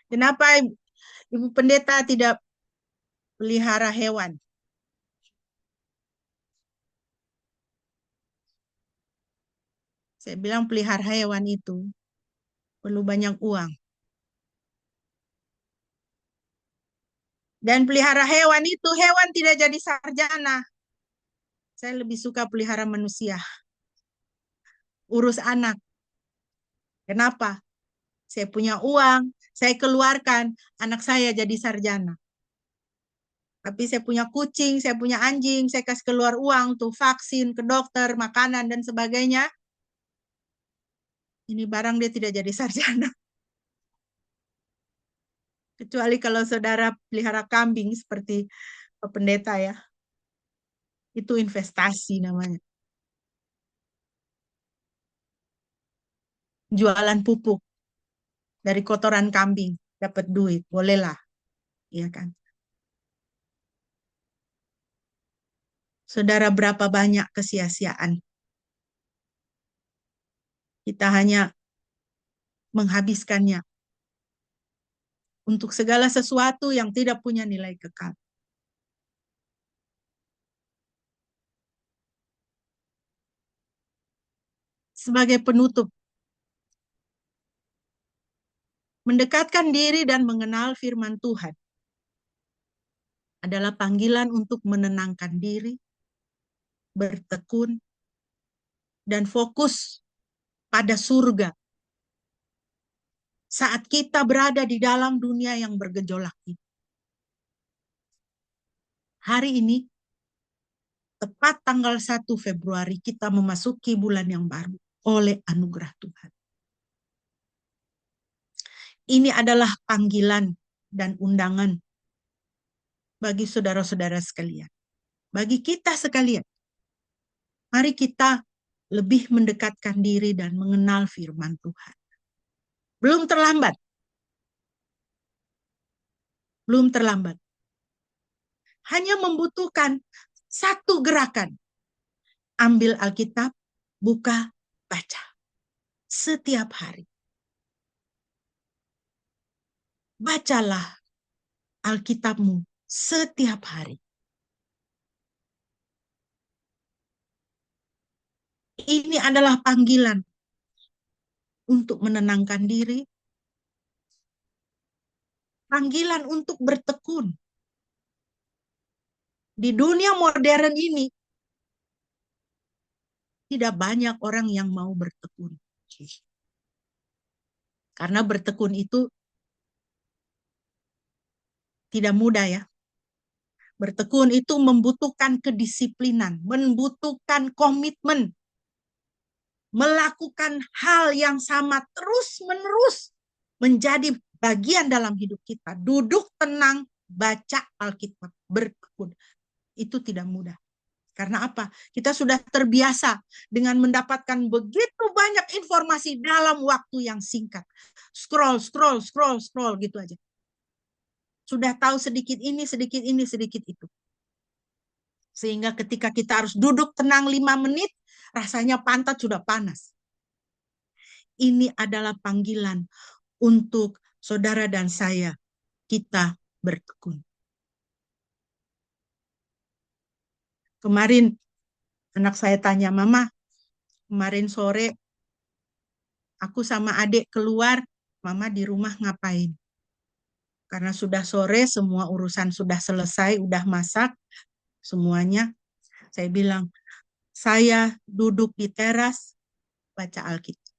kenapa Ibu Pendeta tidak pelihara hewan? Saya bilang pelihara hewan itu perlu banyak uang. Dan pelihara hewan itu, hewan tidak jadi sarjana. Saya lebih suka pelihara manusia. Urus anak. Kenapa? Saya punya uang, saya keluarkan, anak saya jadi sarjana. Tapi saya punya kucing, saya punya anjing, saya kasih keluar uang untuk vaksin, ke dokter, makanan, dan sebagainya. Ini barang dia tidak jadi sarjana. Kecuali kalau saudara pelihara kambing seperti pendeta ya. Itu investasi namanya. Jualan pupuk dari kotoran kambing, dapat duit, bolehlah. Iya kan? Saudara, berapa banyak kesia-siaan. Kita hanya menghabiskannya untuk segala sesuatu yang tidak punya nilai kekal. Sebagai penutup, mendekatkan diri dan mengenal firman Tuhan adalah panggilan untuk menenangkan diri, bertekun, dan fokus pada surga. Saat kita berada di dalam dunia yang bergejolak ini. Hari ini, tepat tanggal 1 Februari, kita memasuki bulan yang baru oleh anugerah Tuhan. Ini adalah panggilan dan undangan bagi saudara-saudara sekalian. Bagi kita sekalian. Mari kita lebih mendekatkan diri dan mengenal firman Tuhan. Belum terlambat. Belum terlambat. Hanya membutuhkan satu gerakan. Ambil Alkitab, buka, baca. Setiap hari. Bacalah Alkitabmu setiap hari. Ini adalah panggilan untuk menenangkan diri, panggilan untuk bertekun. Di dunia modern ini, tidak banyak orang yang mau bertekun. Karena bertekun itu tidak mudah ya. Bertekun itu membutuhkan kedisiplinan, membutuhkan komitmen, melakukan hal yang sama terus-menerus menjadi bagian dalam hidup kita. Duduk tenang, baca Alkitab, bertekun. Itu tidak mudah. Karena apa? Kita sudah terbiasa dengan mendapatkan begitu banyak informasi dalam waktu yang singkat. Scroll, scroll, scroll, scroll gitu aja. Sudah tahu sedikit ini, sedikit ini, sedikit itu. Sehingga ketika kita harus duduk tenang 5 menit, rasanya pantat sudah panas. Ini adalah panggilan untuk saudara dan saya. Kita bertekun. Kemarin anak saya tanya, Mama, kemarin sore aku sama adik keluar, Mama di rumah ngapain? Karena sudah sore, semua urusan sudah selesai, udah masak, semuanya. Saya bilang, saya duduk di teras, baca Alkitab.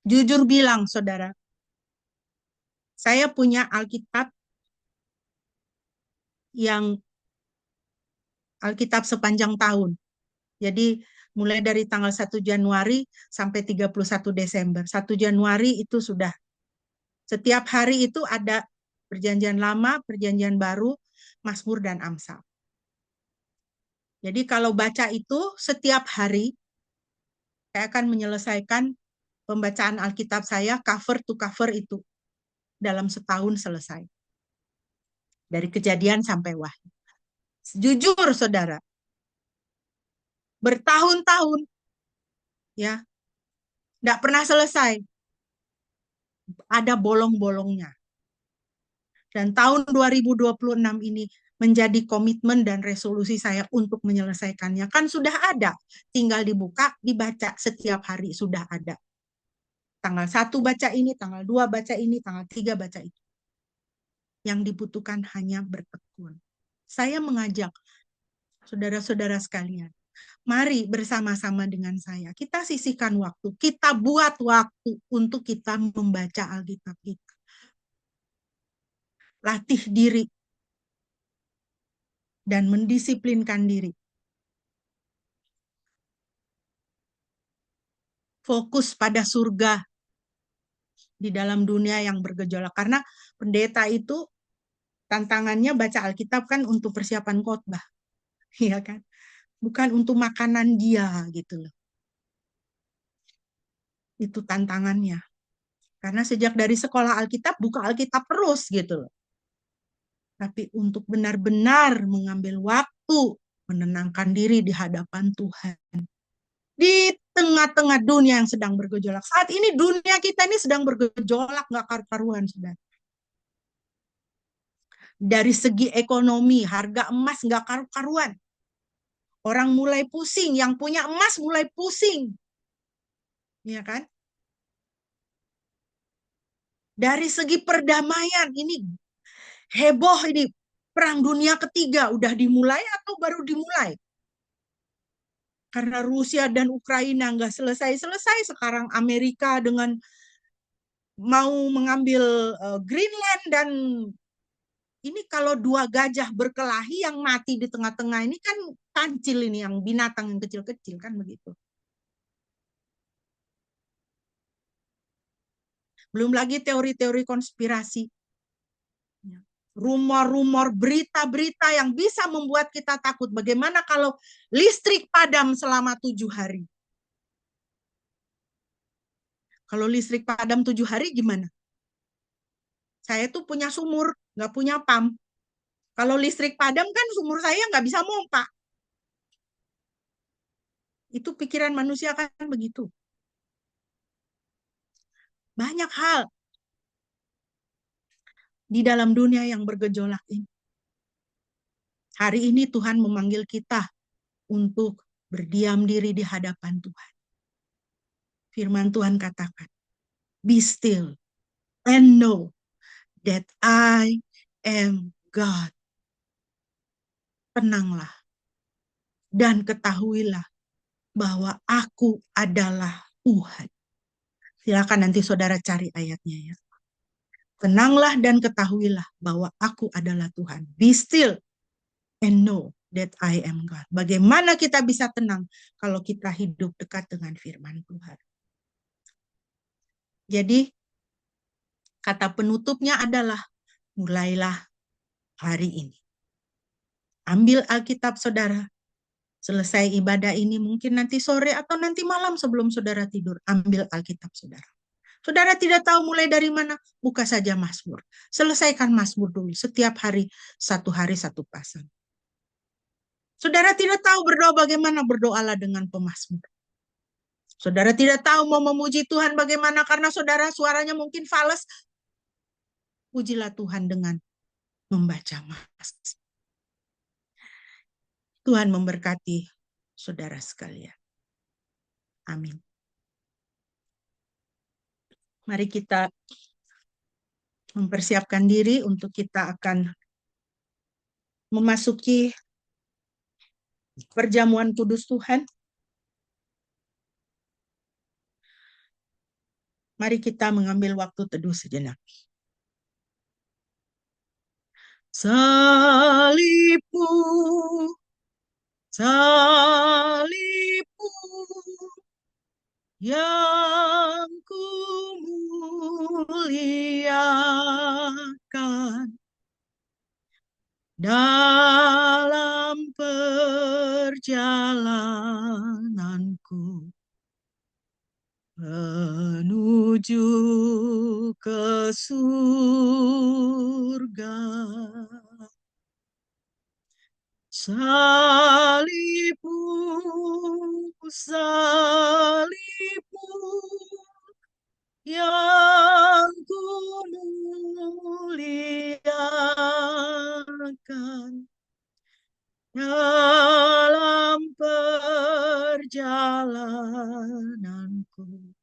Jujur bilang, saudara, saya punya Alkitab yang Alkitab sepanjang tahun. Jadi mulai dari tanggal 1 Januari sampai 31 Desember. 1 Januari itu sudah. Setiap hari itu ada perjanjian lama, perjanjian baru, Mazmur dan Amsal. Jadi kalau baca itu setiap hari, saya akan menyelesaikan pembacaan Alkitab saya cover to cover itu. Dalam setahun selesai. Dari Kejadian sampai Wahyu. Jujur saudara, bertahun-tahun ya, tidak pernah selesai. Ada bolong-bolongnya. Dan tahun 2026 ini menjadi komitmen dan resolusi saya untuk menyelesaikannya. Kan sudah ada, tinggal dibuka, dibaca setiap hari sudah ada. Tanggal 1 baca ini, tanggal 2 baca ini, tanggal 3 baca itu. Yang dibutuhkan hanya bertekun. Saya mengajak saudara-saudara sekalian, mari bersama-sama dengan saya, kita sisihkan waktu, kita buat waktu untuk kita membaca Alkitab kita. Latih diri dan mendisiplinkan diri. Fokus pada surga di dalam dunia yang bergejolak. Karena pendeta itu tantangannya baca Alkitab kan untuk persiapan khotbah. Iya kan? Bukan untuk makanan dia gitu loh. Itu tantangannya. Karena sejak dari sekolah Alkitab, buka Alkitab terus gitu loh. Tapi untuk benar-benar mengambil waktu menenangkan diri di hadapan Tuhan. Di tengah-tengah dunia yang sedang bergejolak. Saat ini dunia kita ini sedang bergejolak, nggak karu-karuan, sudah. Dari segi ekonomi, harga emas nggak karu-karuan. Orang mulai pusing, yang punya emas mulai pusing. Ya kan? Dari segi perdamaian, ini heboh ini. Perang Dunia Ketiga udah dimulai atau baru dimulai? Karena Rusia dan Ukraina nggak selesai-selesai, sekarang Amerika dengan mau mengambil Greenland, dan ini kalau 2 gajah berkelahi yang mati di tengah-tengah ini kan kancil, ini yang binatang yang kecil-kecil kan begitu. Belum lagi teori-teori konspirasi. Rumor-rumor, berita-berita yang bisa membuat kita takut. Bagaimana kalau listrik padam selama 7 hari? Kalau listrik padam 7 hari gimana? Saya tuh punya sumur, nggak punya pump. Kalau listrik padam kan sumur saya nggak bisa pompa. Itu pikiran manusia kan begitu. Banyak hal di dalam dunia yang bergejolak ini. Hari ini Tuhan memanggil kita untuk berdiam diri di hadapan Tuhan. Firman Tuhan katakan, "Be still and know that I am God." Tenanglah dan ketahuilah bahwa aku adalah Tuhan. Silakan nanti saudara cari ayatnya ya. Tenanglah dan ketahuilah bahwa aku adalah Tuhan. Be still and know that I am God. Bagaimana kita bisa tenang kalau kita hidup dekat dengan firman Tuhan? Jadi kata penutupnya adalah mulailah hari ini. Ambil Alkitab saudara. Selesai ibadah ini mungkin nanti sore atau nanti malam sebelum saudara tidur. Ambil Alkitab saudara. Saudara tidak tahu mulai dari mana? Buka saja Mazmur. Selesaikan Mazmur dulu. Setiap hari satu pasal. Saudara tidak tahu berdoa bagaimana? Berdoalah dengan pemazmur. Saudara tidak tahu mau memuji Tuhan bagaimana karena saudara suaranya mungkin fales. Pujilah Tuhan dengan membaca Mazmur. Tuhan memberkati saudara sekalian. Amin. Mari kita mempersiapkan diri untuk kita akan memasuki perjamuan kudus Tuhan. Mari kita mengambil waktu teduh sejenak. Salibmu, salibmu, yang kumuliakan dalam perjalananku menuju ke surga. Salibmu, salibmu, yang kumuliakan dalam perjalananku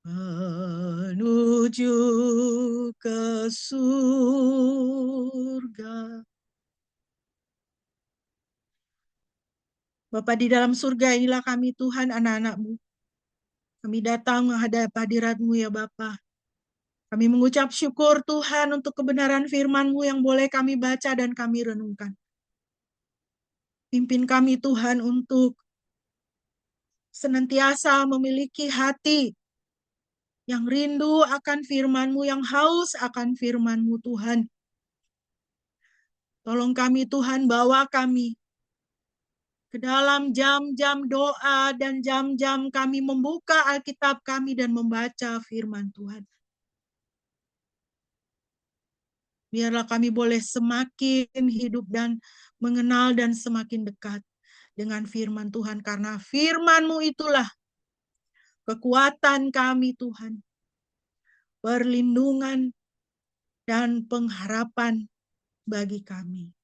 menuju ke surga. Bapa di dalam surga, inilah kami Tuhan, anak-anak-Mu. Kami datang menghadap hadirat-Mu ya Bapa. Kami mengucap syukur Tuhan untuk kebenaran firman-Mu yang boleh kami baca dan kami renungkan. Pimpin kami Tuhan untuk senantiasa memiliki hati yang rindu akan firman-Mu, yang haus akan firman-Mu Tuhan. Tolong kami Tuhan, bawa kami ke dalam jam-jam doa dan jam-jam kami membuka Alkitab kami dan membaca firman Tuhan. Biarlah kami boleh semakin hidup dan mengenal dan semakin dekat dengan firman Tuhan. Karena firman-Mu itulah kekuatan kami Tuhan. Perlindungan dan pengharapan bagi kami.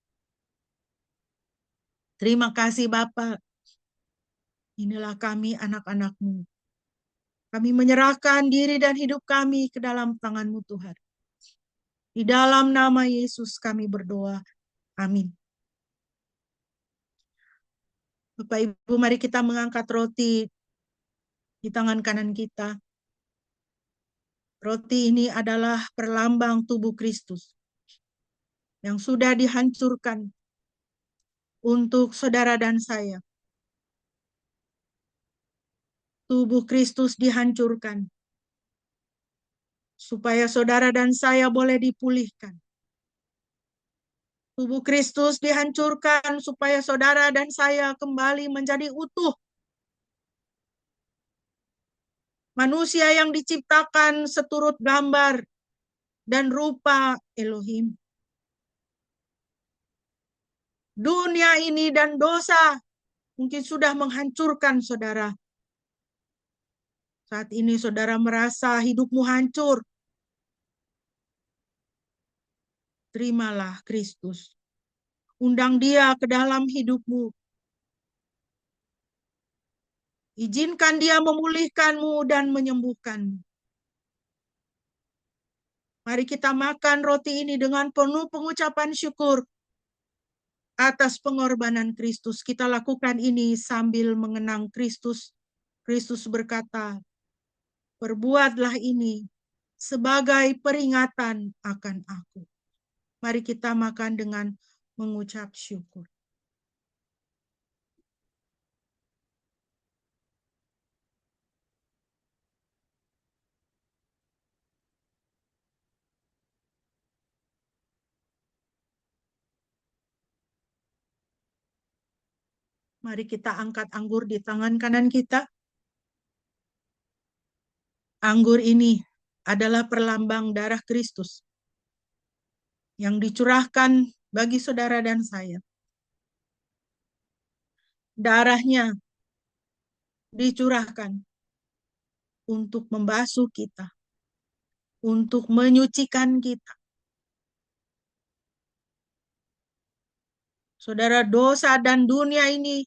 Terima kasih Bapa. Inilah kami anak-anak-Mu. Kami menyerahkan diri dan hidup kami ke dalam tangan-Mu Tuhan. Di dalam nama Yesus kami berdoa. Amin. Bapak Ibu, mari kita mengangkat roti di tangan kanan kita. Roti ini adalah perlambang tubuh Kristus yang sudah dihancurkan untuk saudara dan saya. Tubuh Kristus dihancurkan supaya saudara dan saya boleh dipulihkan. Tubuh Kristus dihancurkan supaya saudara dan saya kembali menjadi utuh. Manusia yang diciptakan seturut gambar dan rupa Elohim. Dunia ini dan dosa mungkin sudah menghancurkan saudara. Saat ini saudara merasa hidupmu hancur. terimalah Kristus. Undang Dia ke dalam hidupmu. Izinkan Dia memulihkanmu dan menyembuhkanmu. Mari kita makan roti ini dengan penuh pengucapan syukur atas pengorbanan Kristus. Kita lakukan ini sambil mengenang Kristus. Kristus berkata, "Perbuatlah ini sebagai peringatan akan aku." Mari kita makan dengan mengucap syukur. Mari kita angkat anggur di tangan kanan kita. Anggur ini adalah perlambang darah Kristus yang dicurahkan bagi saudara dan saya. Darahnya dicurahkan untuk membasuh kita, untuk menyucikan kita. Saudara, dosa dan dunia ini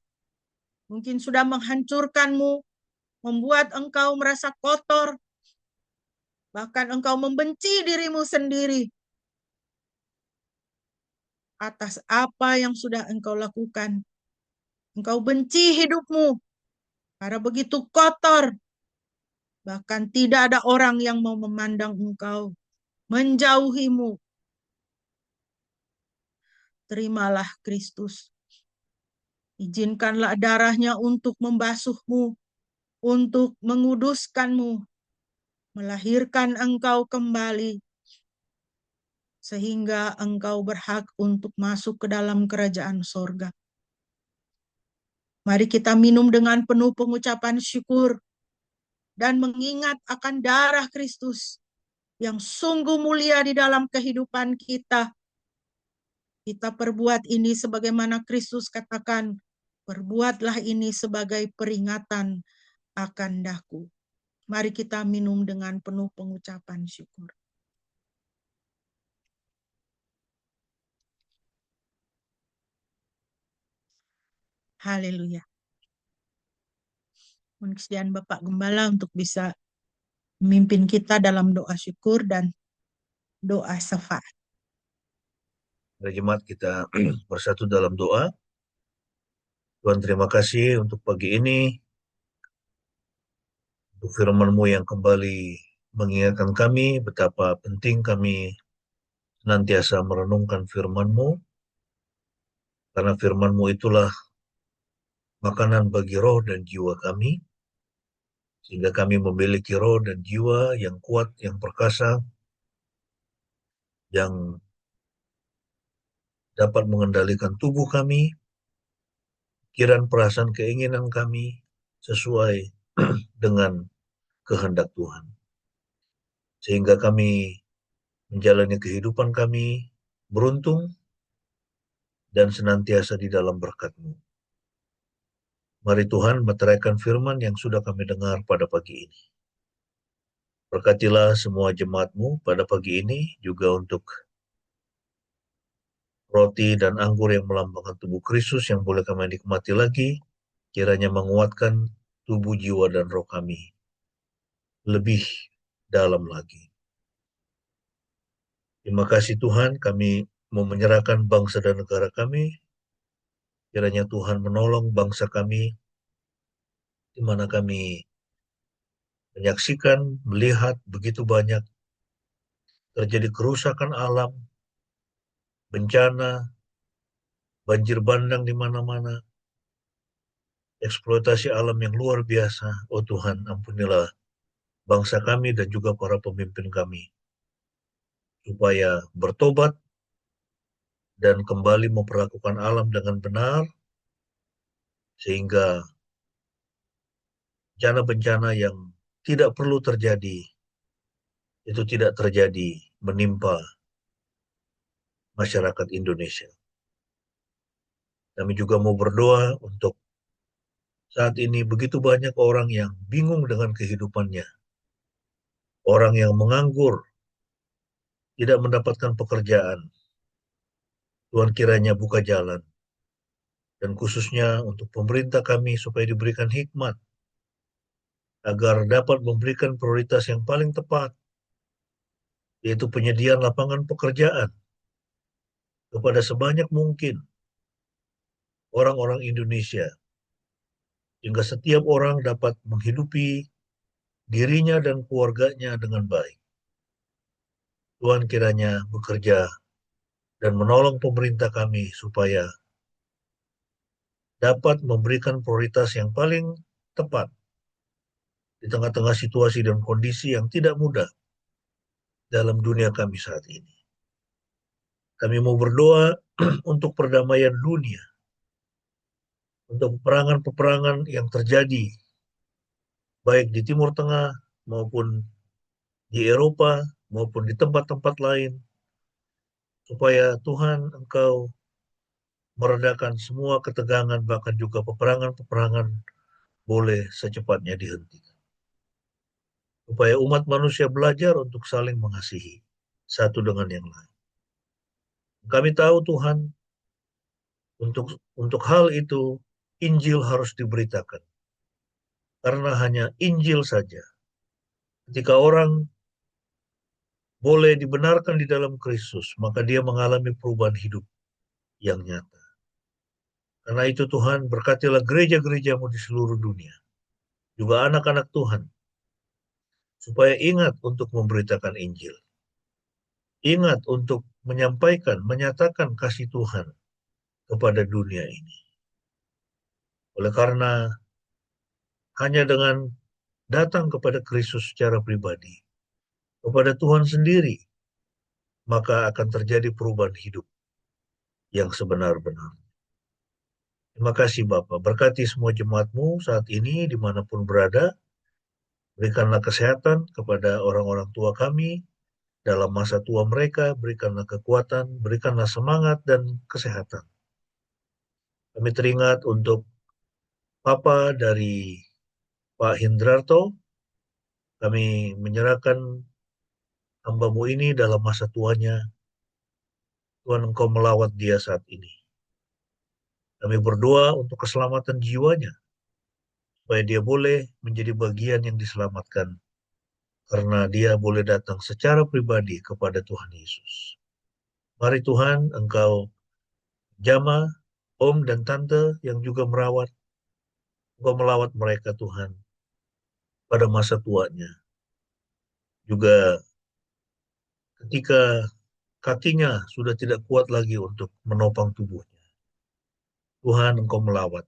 mungkin sudah menghancurkanmu, membuat engkau merasa kotor, bahkan engkau membenci dirimu sendiri atas apa yang sudah engkau lakukan. Engkau benci hidupmu karena begitu kotor, bahkan tidak ada orang yang mau memandang engkau, menjauhimu. Terimalah Kristus. Izinkanlah darahnya untuk membasuhmu, untuk menguduskanmu, melahirkan engkau kembali, sehingga engkau berhak untuk masuk ke dalam kerajaan sorga. Mari kita minum dengan penuh pengucapan syukur dan mengingat akan darah Kristus yang sungguh mulia di dalam kehidupan kita. Kita perbuat ini sebagaimana Kristus katakan, perbuatlah ini sebagai peringatan akan daku. Mari kita minum dengan penuh pengucapan syukur. Haleluya. Mohon kesediaan Bapak Gembala untuk bisa memimpin kita dalam doa syukur dan doa syafaat. Mari jemaat kita bersatu dalam doa. Tuhan, terima kasih untuk pagi ini, untuk firman-Mu yang kembali mengingatkan kami betapa penting kami senantiasa merenungkan firman-Mu, karena firman-Mu itulah makanan bagi roh dan jiwa kami, sehingga kami memiliki roh dan jiwa yang kuat, yang perkasa, yang dapat mengendalikan tubuh kami, pikiran, perasaan, keinginan kami sesuai dengan kehendak Tuhan. Sehingga kami menjalani kehidupan kami beruntung dan senantiasa di dalam berkat-Mu. Mari Tuhan meteraikan firman yang sudah kami dengar pada pagi ini. Berkatilah semua jemaat-Mu pada pagi ini, juga untuk roti dan anggur yang melambangkan tubuh Kristus yang boleh kami nikmati lagi, kiranya menguatkan tubuh, jiwa, dan roh kami lebih dalam lagi. Terima kasih Tuhan, kami mau menyerahkan bangsa dan negara kami. Kiranya Tuhan menolong bangsa kami, di mana kami menyaksikan, melihat begitu banyak terjadi kerusakan alam, bencana, banjir bandang di mana-mana, eksploitasi alam yang luar biasa. Oh Tuhan, ampunilah bangsa kami dan juga para pemimpin kami, supaya bertobat dan kembali memperlakukan alam dengan benar, sehingga bencana-bencana yang tidak perlu terjadi, itu tidak terjadi menimpa masyarakat Indonesia. Kami juga mau berdoa untuk saat ini begitu banyak orang yang bingung dengan kehidupannya. Orang yang menganggur, tidak mendapatkan pekerjaan, Tuhan kiranya buka jalan, dan khususnya untuk pemerintah kami supaya diberikan hikmat, agar dapat memberikan prioritas yang paling tepat, yaitu penyediaan lapangan pekerjaan kepada sebanyak mungkin orang-orang Indonesia, hingga setiap orang dapat menghidupi dirinya dan keluarganya dengan baik. Tuhan kiranya bekerja dan menolong pemerintah kami supaya dapat memberikan prioritas yang paling tepat di tengah-tengah situasi dan kondisi yang tidak mudah dalam dunia kami saat ini. Kami mau berdoa untuk perdamaian dunia, untuk peperangan-peperangan yang terjadi baik di Timur Tengah maupun di Eropa maupun di tempat-tempat lain, supaya Tuhan Engkau meredakan semua ketegangan, bahkan juga peperangan-peperangan boleh secepatnya dihentikan. Supaya umat manusia belajar untuk saling mengasihi satu dengan yang lain. Kami tahu Tuhan, untuk hal itu Injil harus diberitakan. Karena hanya Injil saja. Ketika orang boleh dibenarkan di dalam Kristus, maka dia mengalami perubahan hidup yang nyata. Karena itu Tuhan, berkatilah gereja-gerejamu di seluruh dunia. Juga anak-anak Tuhan, supaya ingat untuk memberitakan Injil. Ingat untuk menyampaikan, menyatakan kasih Tuhan kepada dunia ini. Oleh karena hanya dengan datang kepada Kristus secara pribadi, kepada Tuhan sendiri, maka akan terjadi perubahan hidup yang sebenar-benar. Terima kasih Bapak, berkati semua jemaat-Mu saat ini dimanapun berada, berikanlah kesehatan kepada orang-orang tua kami dalam masa tua mereka, berikanlah kekuatan, berikanlah semangat dan kesehatan. Kami teringat untuk Papa dari Pak Hindrarto, kami menyerahkan hamba-Mu ini dalam masa tuanya. Tuhan Engkau melawat dia saat ini. Kami berdoa untuk keselamatan jiwanya, supaya dia boleh menjadi bagian yang diselamatkan, karena dia boleh datang secara pribadi kepada Tuhan Yesus. Mari Tuhan, Engkau jamah om dan tante yang juga merawat, Engkau melawat mereka Tuhan pada masa tuanya. Juga ketika kakinya sudah tidak kuat lagi untuk menopang tubuhnya, Tuhan Engkau melawat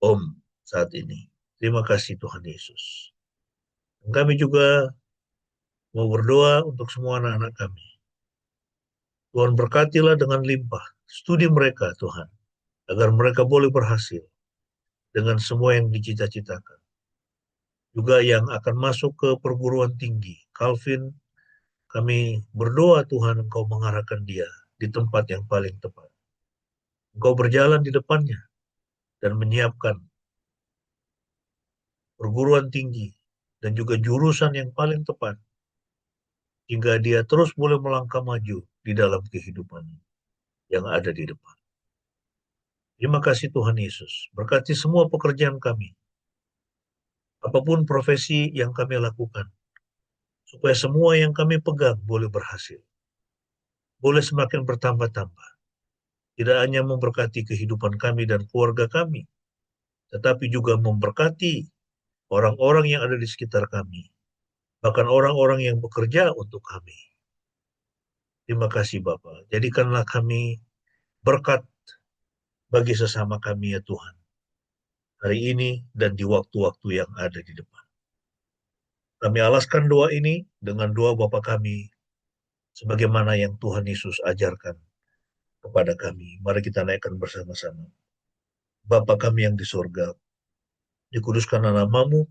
om saat ini. Terima kasih Tuhan Yesus. Dan kami juga mau berdoa untuk semua anak-anak kami. Tuhan berkatilah dengan limpah studi mereka Tuhan, agar mereka boleh berhasil dengan semua yang dicita-citakan. Juga yang akan masuk ke perguruan tinggi, Calvin, kami berdoa Tuhan Engkau mengarahkan dia di tempat yang paling tepat. Engkau berjalan di depannya dan menyiapkan perguruan tinggi dan juga jurusan yang paling tepat, hingga dia terus boleh melangkah maju di dalam kehidupan yang ada di depan. Terima kasih Tuhan Yesus. Berkati semua pekerjaan kami, apapun profesi yang kami lakukan, supaya semua yang kami pegang boleh berhasil, boleh semakin bertambah-tambah. Tidak hanya memberkati kehidupan kami dan keluarga kami, tetapi juga memberkati orang-orang yang ada di sekitar kami, bahkan orang-orang yang bekerja untuk kami. Terima kasih Bapa. Jadikanlah kami berkat bagi sesama kami ya Tuhan, hari ini dan di waktu-waktu yang ada di depan. Kami alaskan doa ini dengan doa Bapa kami, sebagaimana yang Tuhan Yesus ajarkan kepada kami. Mari kita naikkan bersama-sama. Bapa kami yang di surga, dikuduskanlah namamu,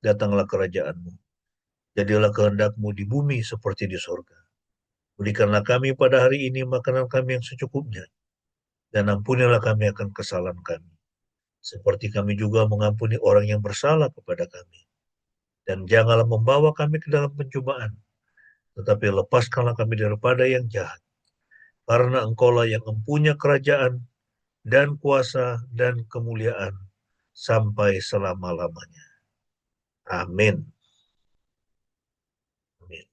datanglah kerajaanmu. Jadilah kehendak-Mu di bumi seperti di surga. Berikanlah kami pada hari ini makanan kami yang secukupnya, dan ampunilah kami akan kesalahan kami, seperti kami juga mengampuni orang yang bersalah kepada kami. Dan janganlah membawa kami ke dalam pencobaan, tetapi lepaskanlah kami daripada yang jahat. karena Engkaulah yang mempunyai kerajaan dan kuasa dan kemuliaan sampai selama-lamanya. Amin. Amin.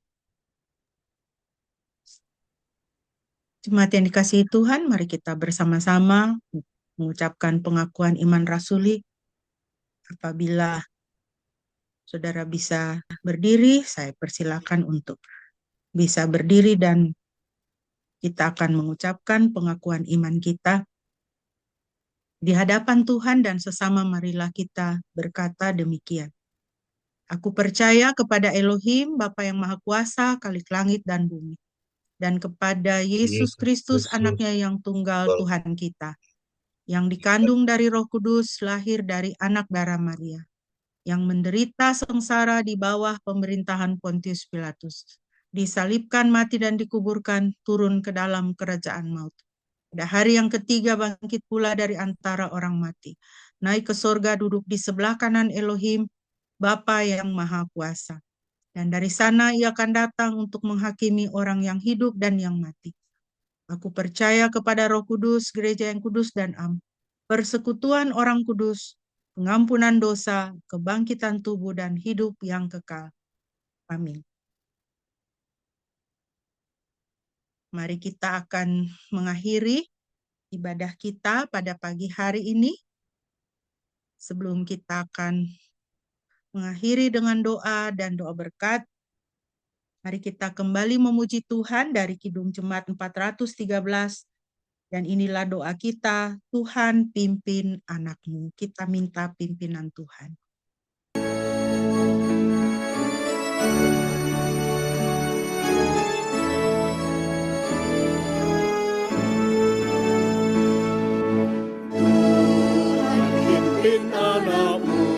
Jemaat yang dikasihi Tuhan, mari kita bersama-sama mengucapkan pengakuan iman rasuli. Apabila saudara bisa berdiri, saya persilakan untuk bisa berdiri dan kita akan mengucapkan pengakuan iman kita di hadapan Tuhan, dan sesama marilah kita berkata demikian. Aku percaya kepada Elohim, Bapa yang Maha Kuasa, Khalik langit dan bumi, dan kepada Yesus Kristus, anaknya yang tunggal Tuhan kita, yang dikandung dari Roh Kudus, lahir dari anak darah Maria, yang menderita sengsara di bawah pemerintahan Pontius Pilatus, disalibkan, mati dan dikuburkan, turun ke dalam kerajaan maut. Pada hari yang ketiga bangkit pula dari antara orang mati, naik ke sorga, duduk di sebelah kanan Elohim, Bapa yang Maha Kuasa. Dan dari sana ia akan datang untuk menghakimi orang yang hidup dan yang mati. Aku percaya kepada Roh Kudus, gereja yang kudus dan am, persekutuan orang kudus, pengampunan dosa, kebangkitan tubuh dan hidup yang kekal. Amin. Mari kita akan mengakhiri ibadah kita pada pagi hari ini. Sebelum kita akan mengakhiri dengan doa dan doa berkat, mari kita kembali memuji Tuhan dari Kidung Jemaat 413. Dan inilah doa kita, Tuhan pimpin anakmu. Kita minta pimpinan Tuhan. Tuhan pimpin anakmu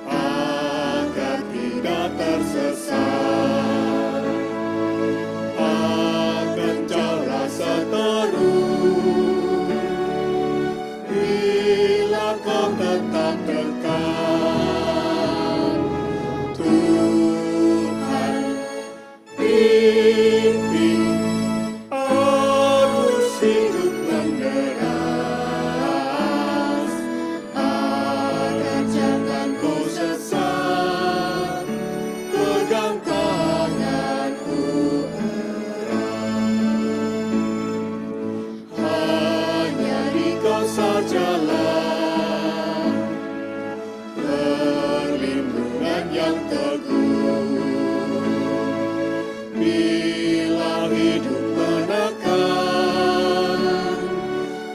agar tidak tersesat, agar jauh rasa terus bila kau tetap dekat. Tuhan pimpin arus hidup menderas, agar jangan kau sesat, pegang tanganku erat. Hanya di kau sajalah perlindungan yang teguh, bila hidup menekan,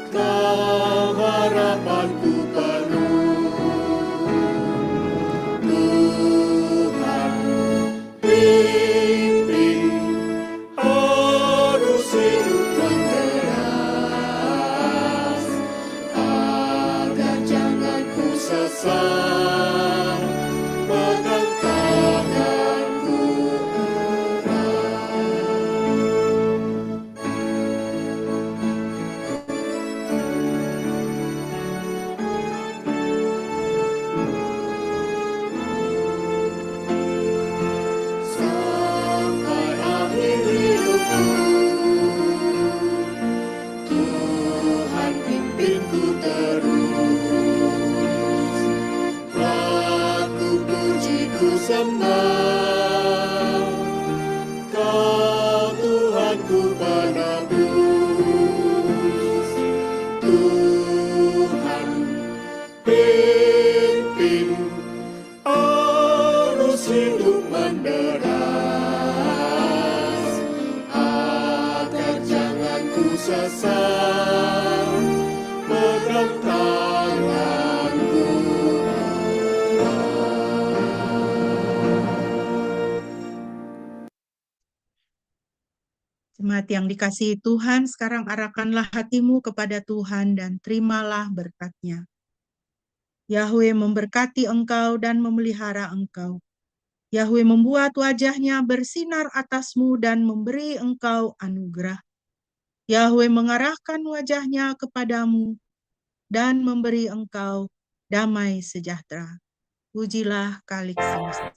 kau harapanku penuh. Tuhan pimpin arus hidup menderas, agar jangan ku sesat, pegang tanganku erat. Sampai akhir hidupku, Tuhan pimpinku terus. Aku puji ku sembah, Kau Tuhanku penebus. Tuhan pimpin arus hidup menderas, agar jangan ku sesat, pegang tanganku Jemaat yang dikasihi Tuhan, sekarang arahkanlah hatimu kepada Tuhan dan terimalah berkat-Nya. Yahweh memberkati engkau dan memelihara engkau. Yahweh membuat wajah-Nya bersinar atasmu dan memberi engkau anugerah. Yahweh mengarahkan wajah-Nya kepadamu dan memberi engkau damai sejahtera. Pujilah Khalik semesta.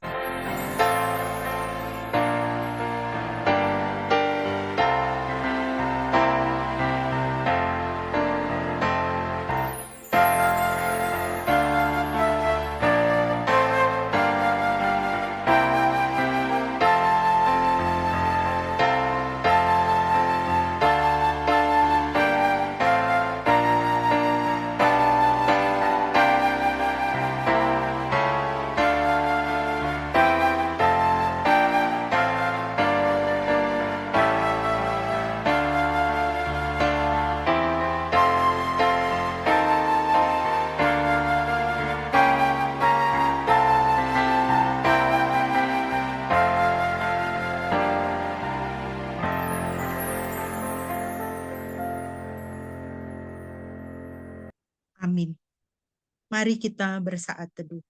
Mari kita bersaat teduh.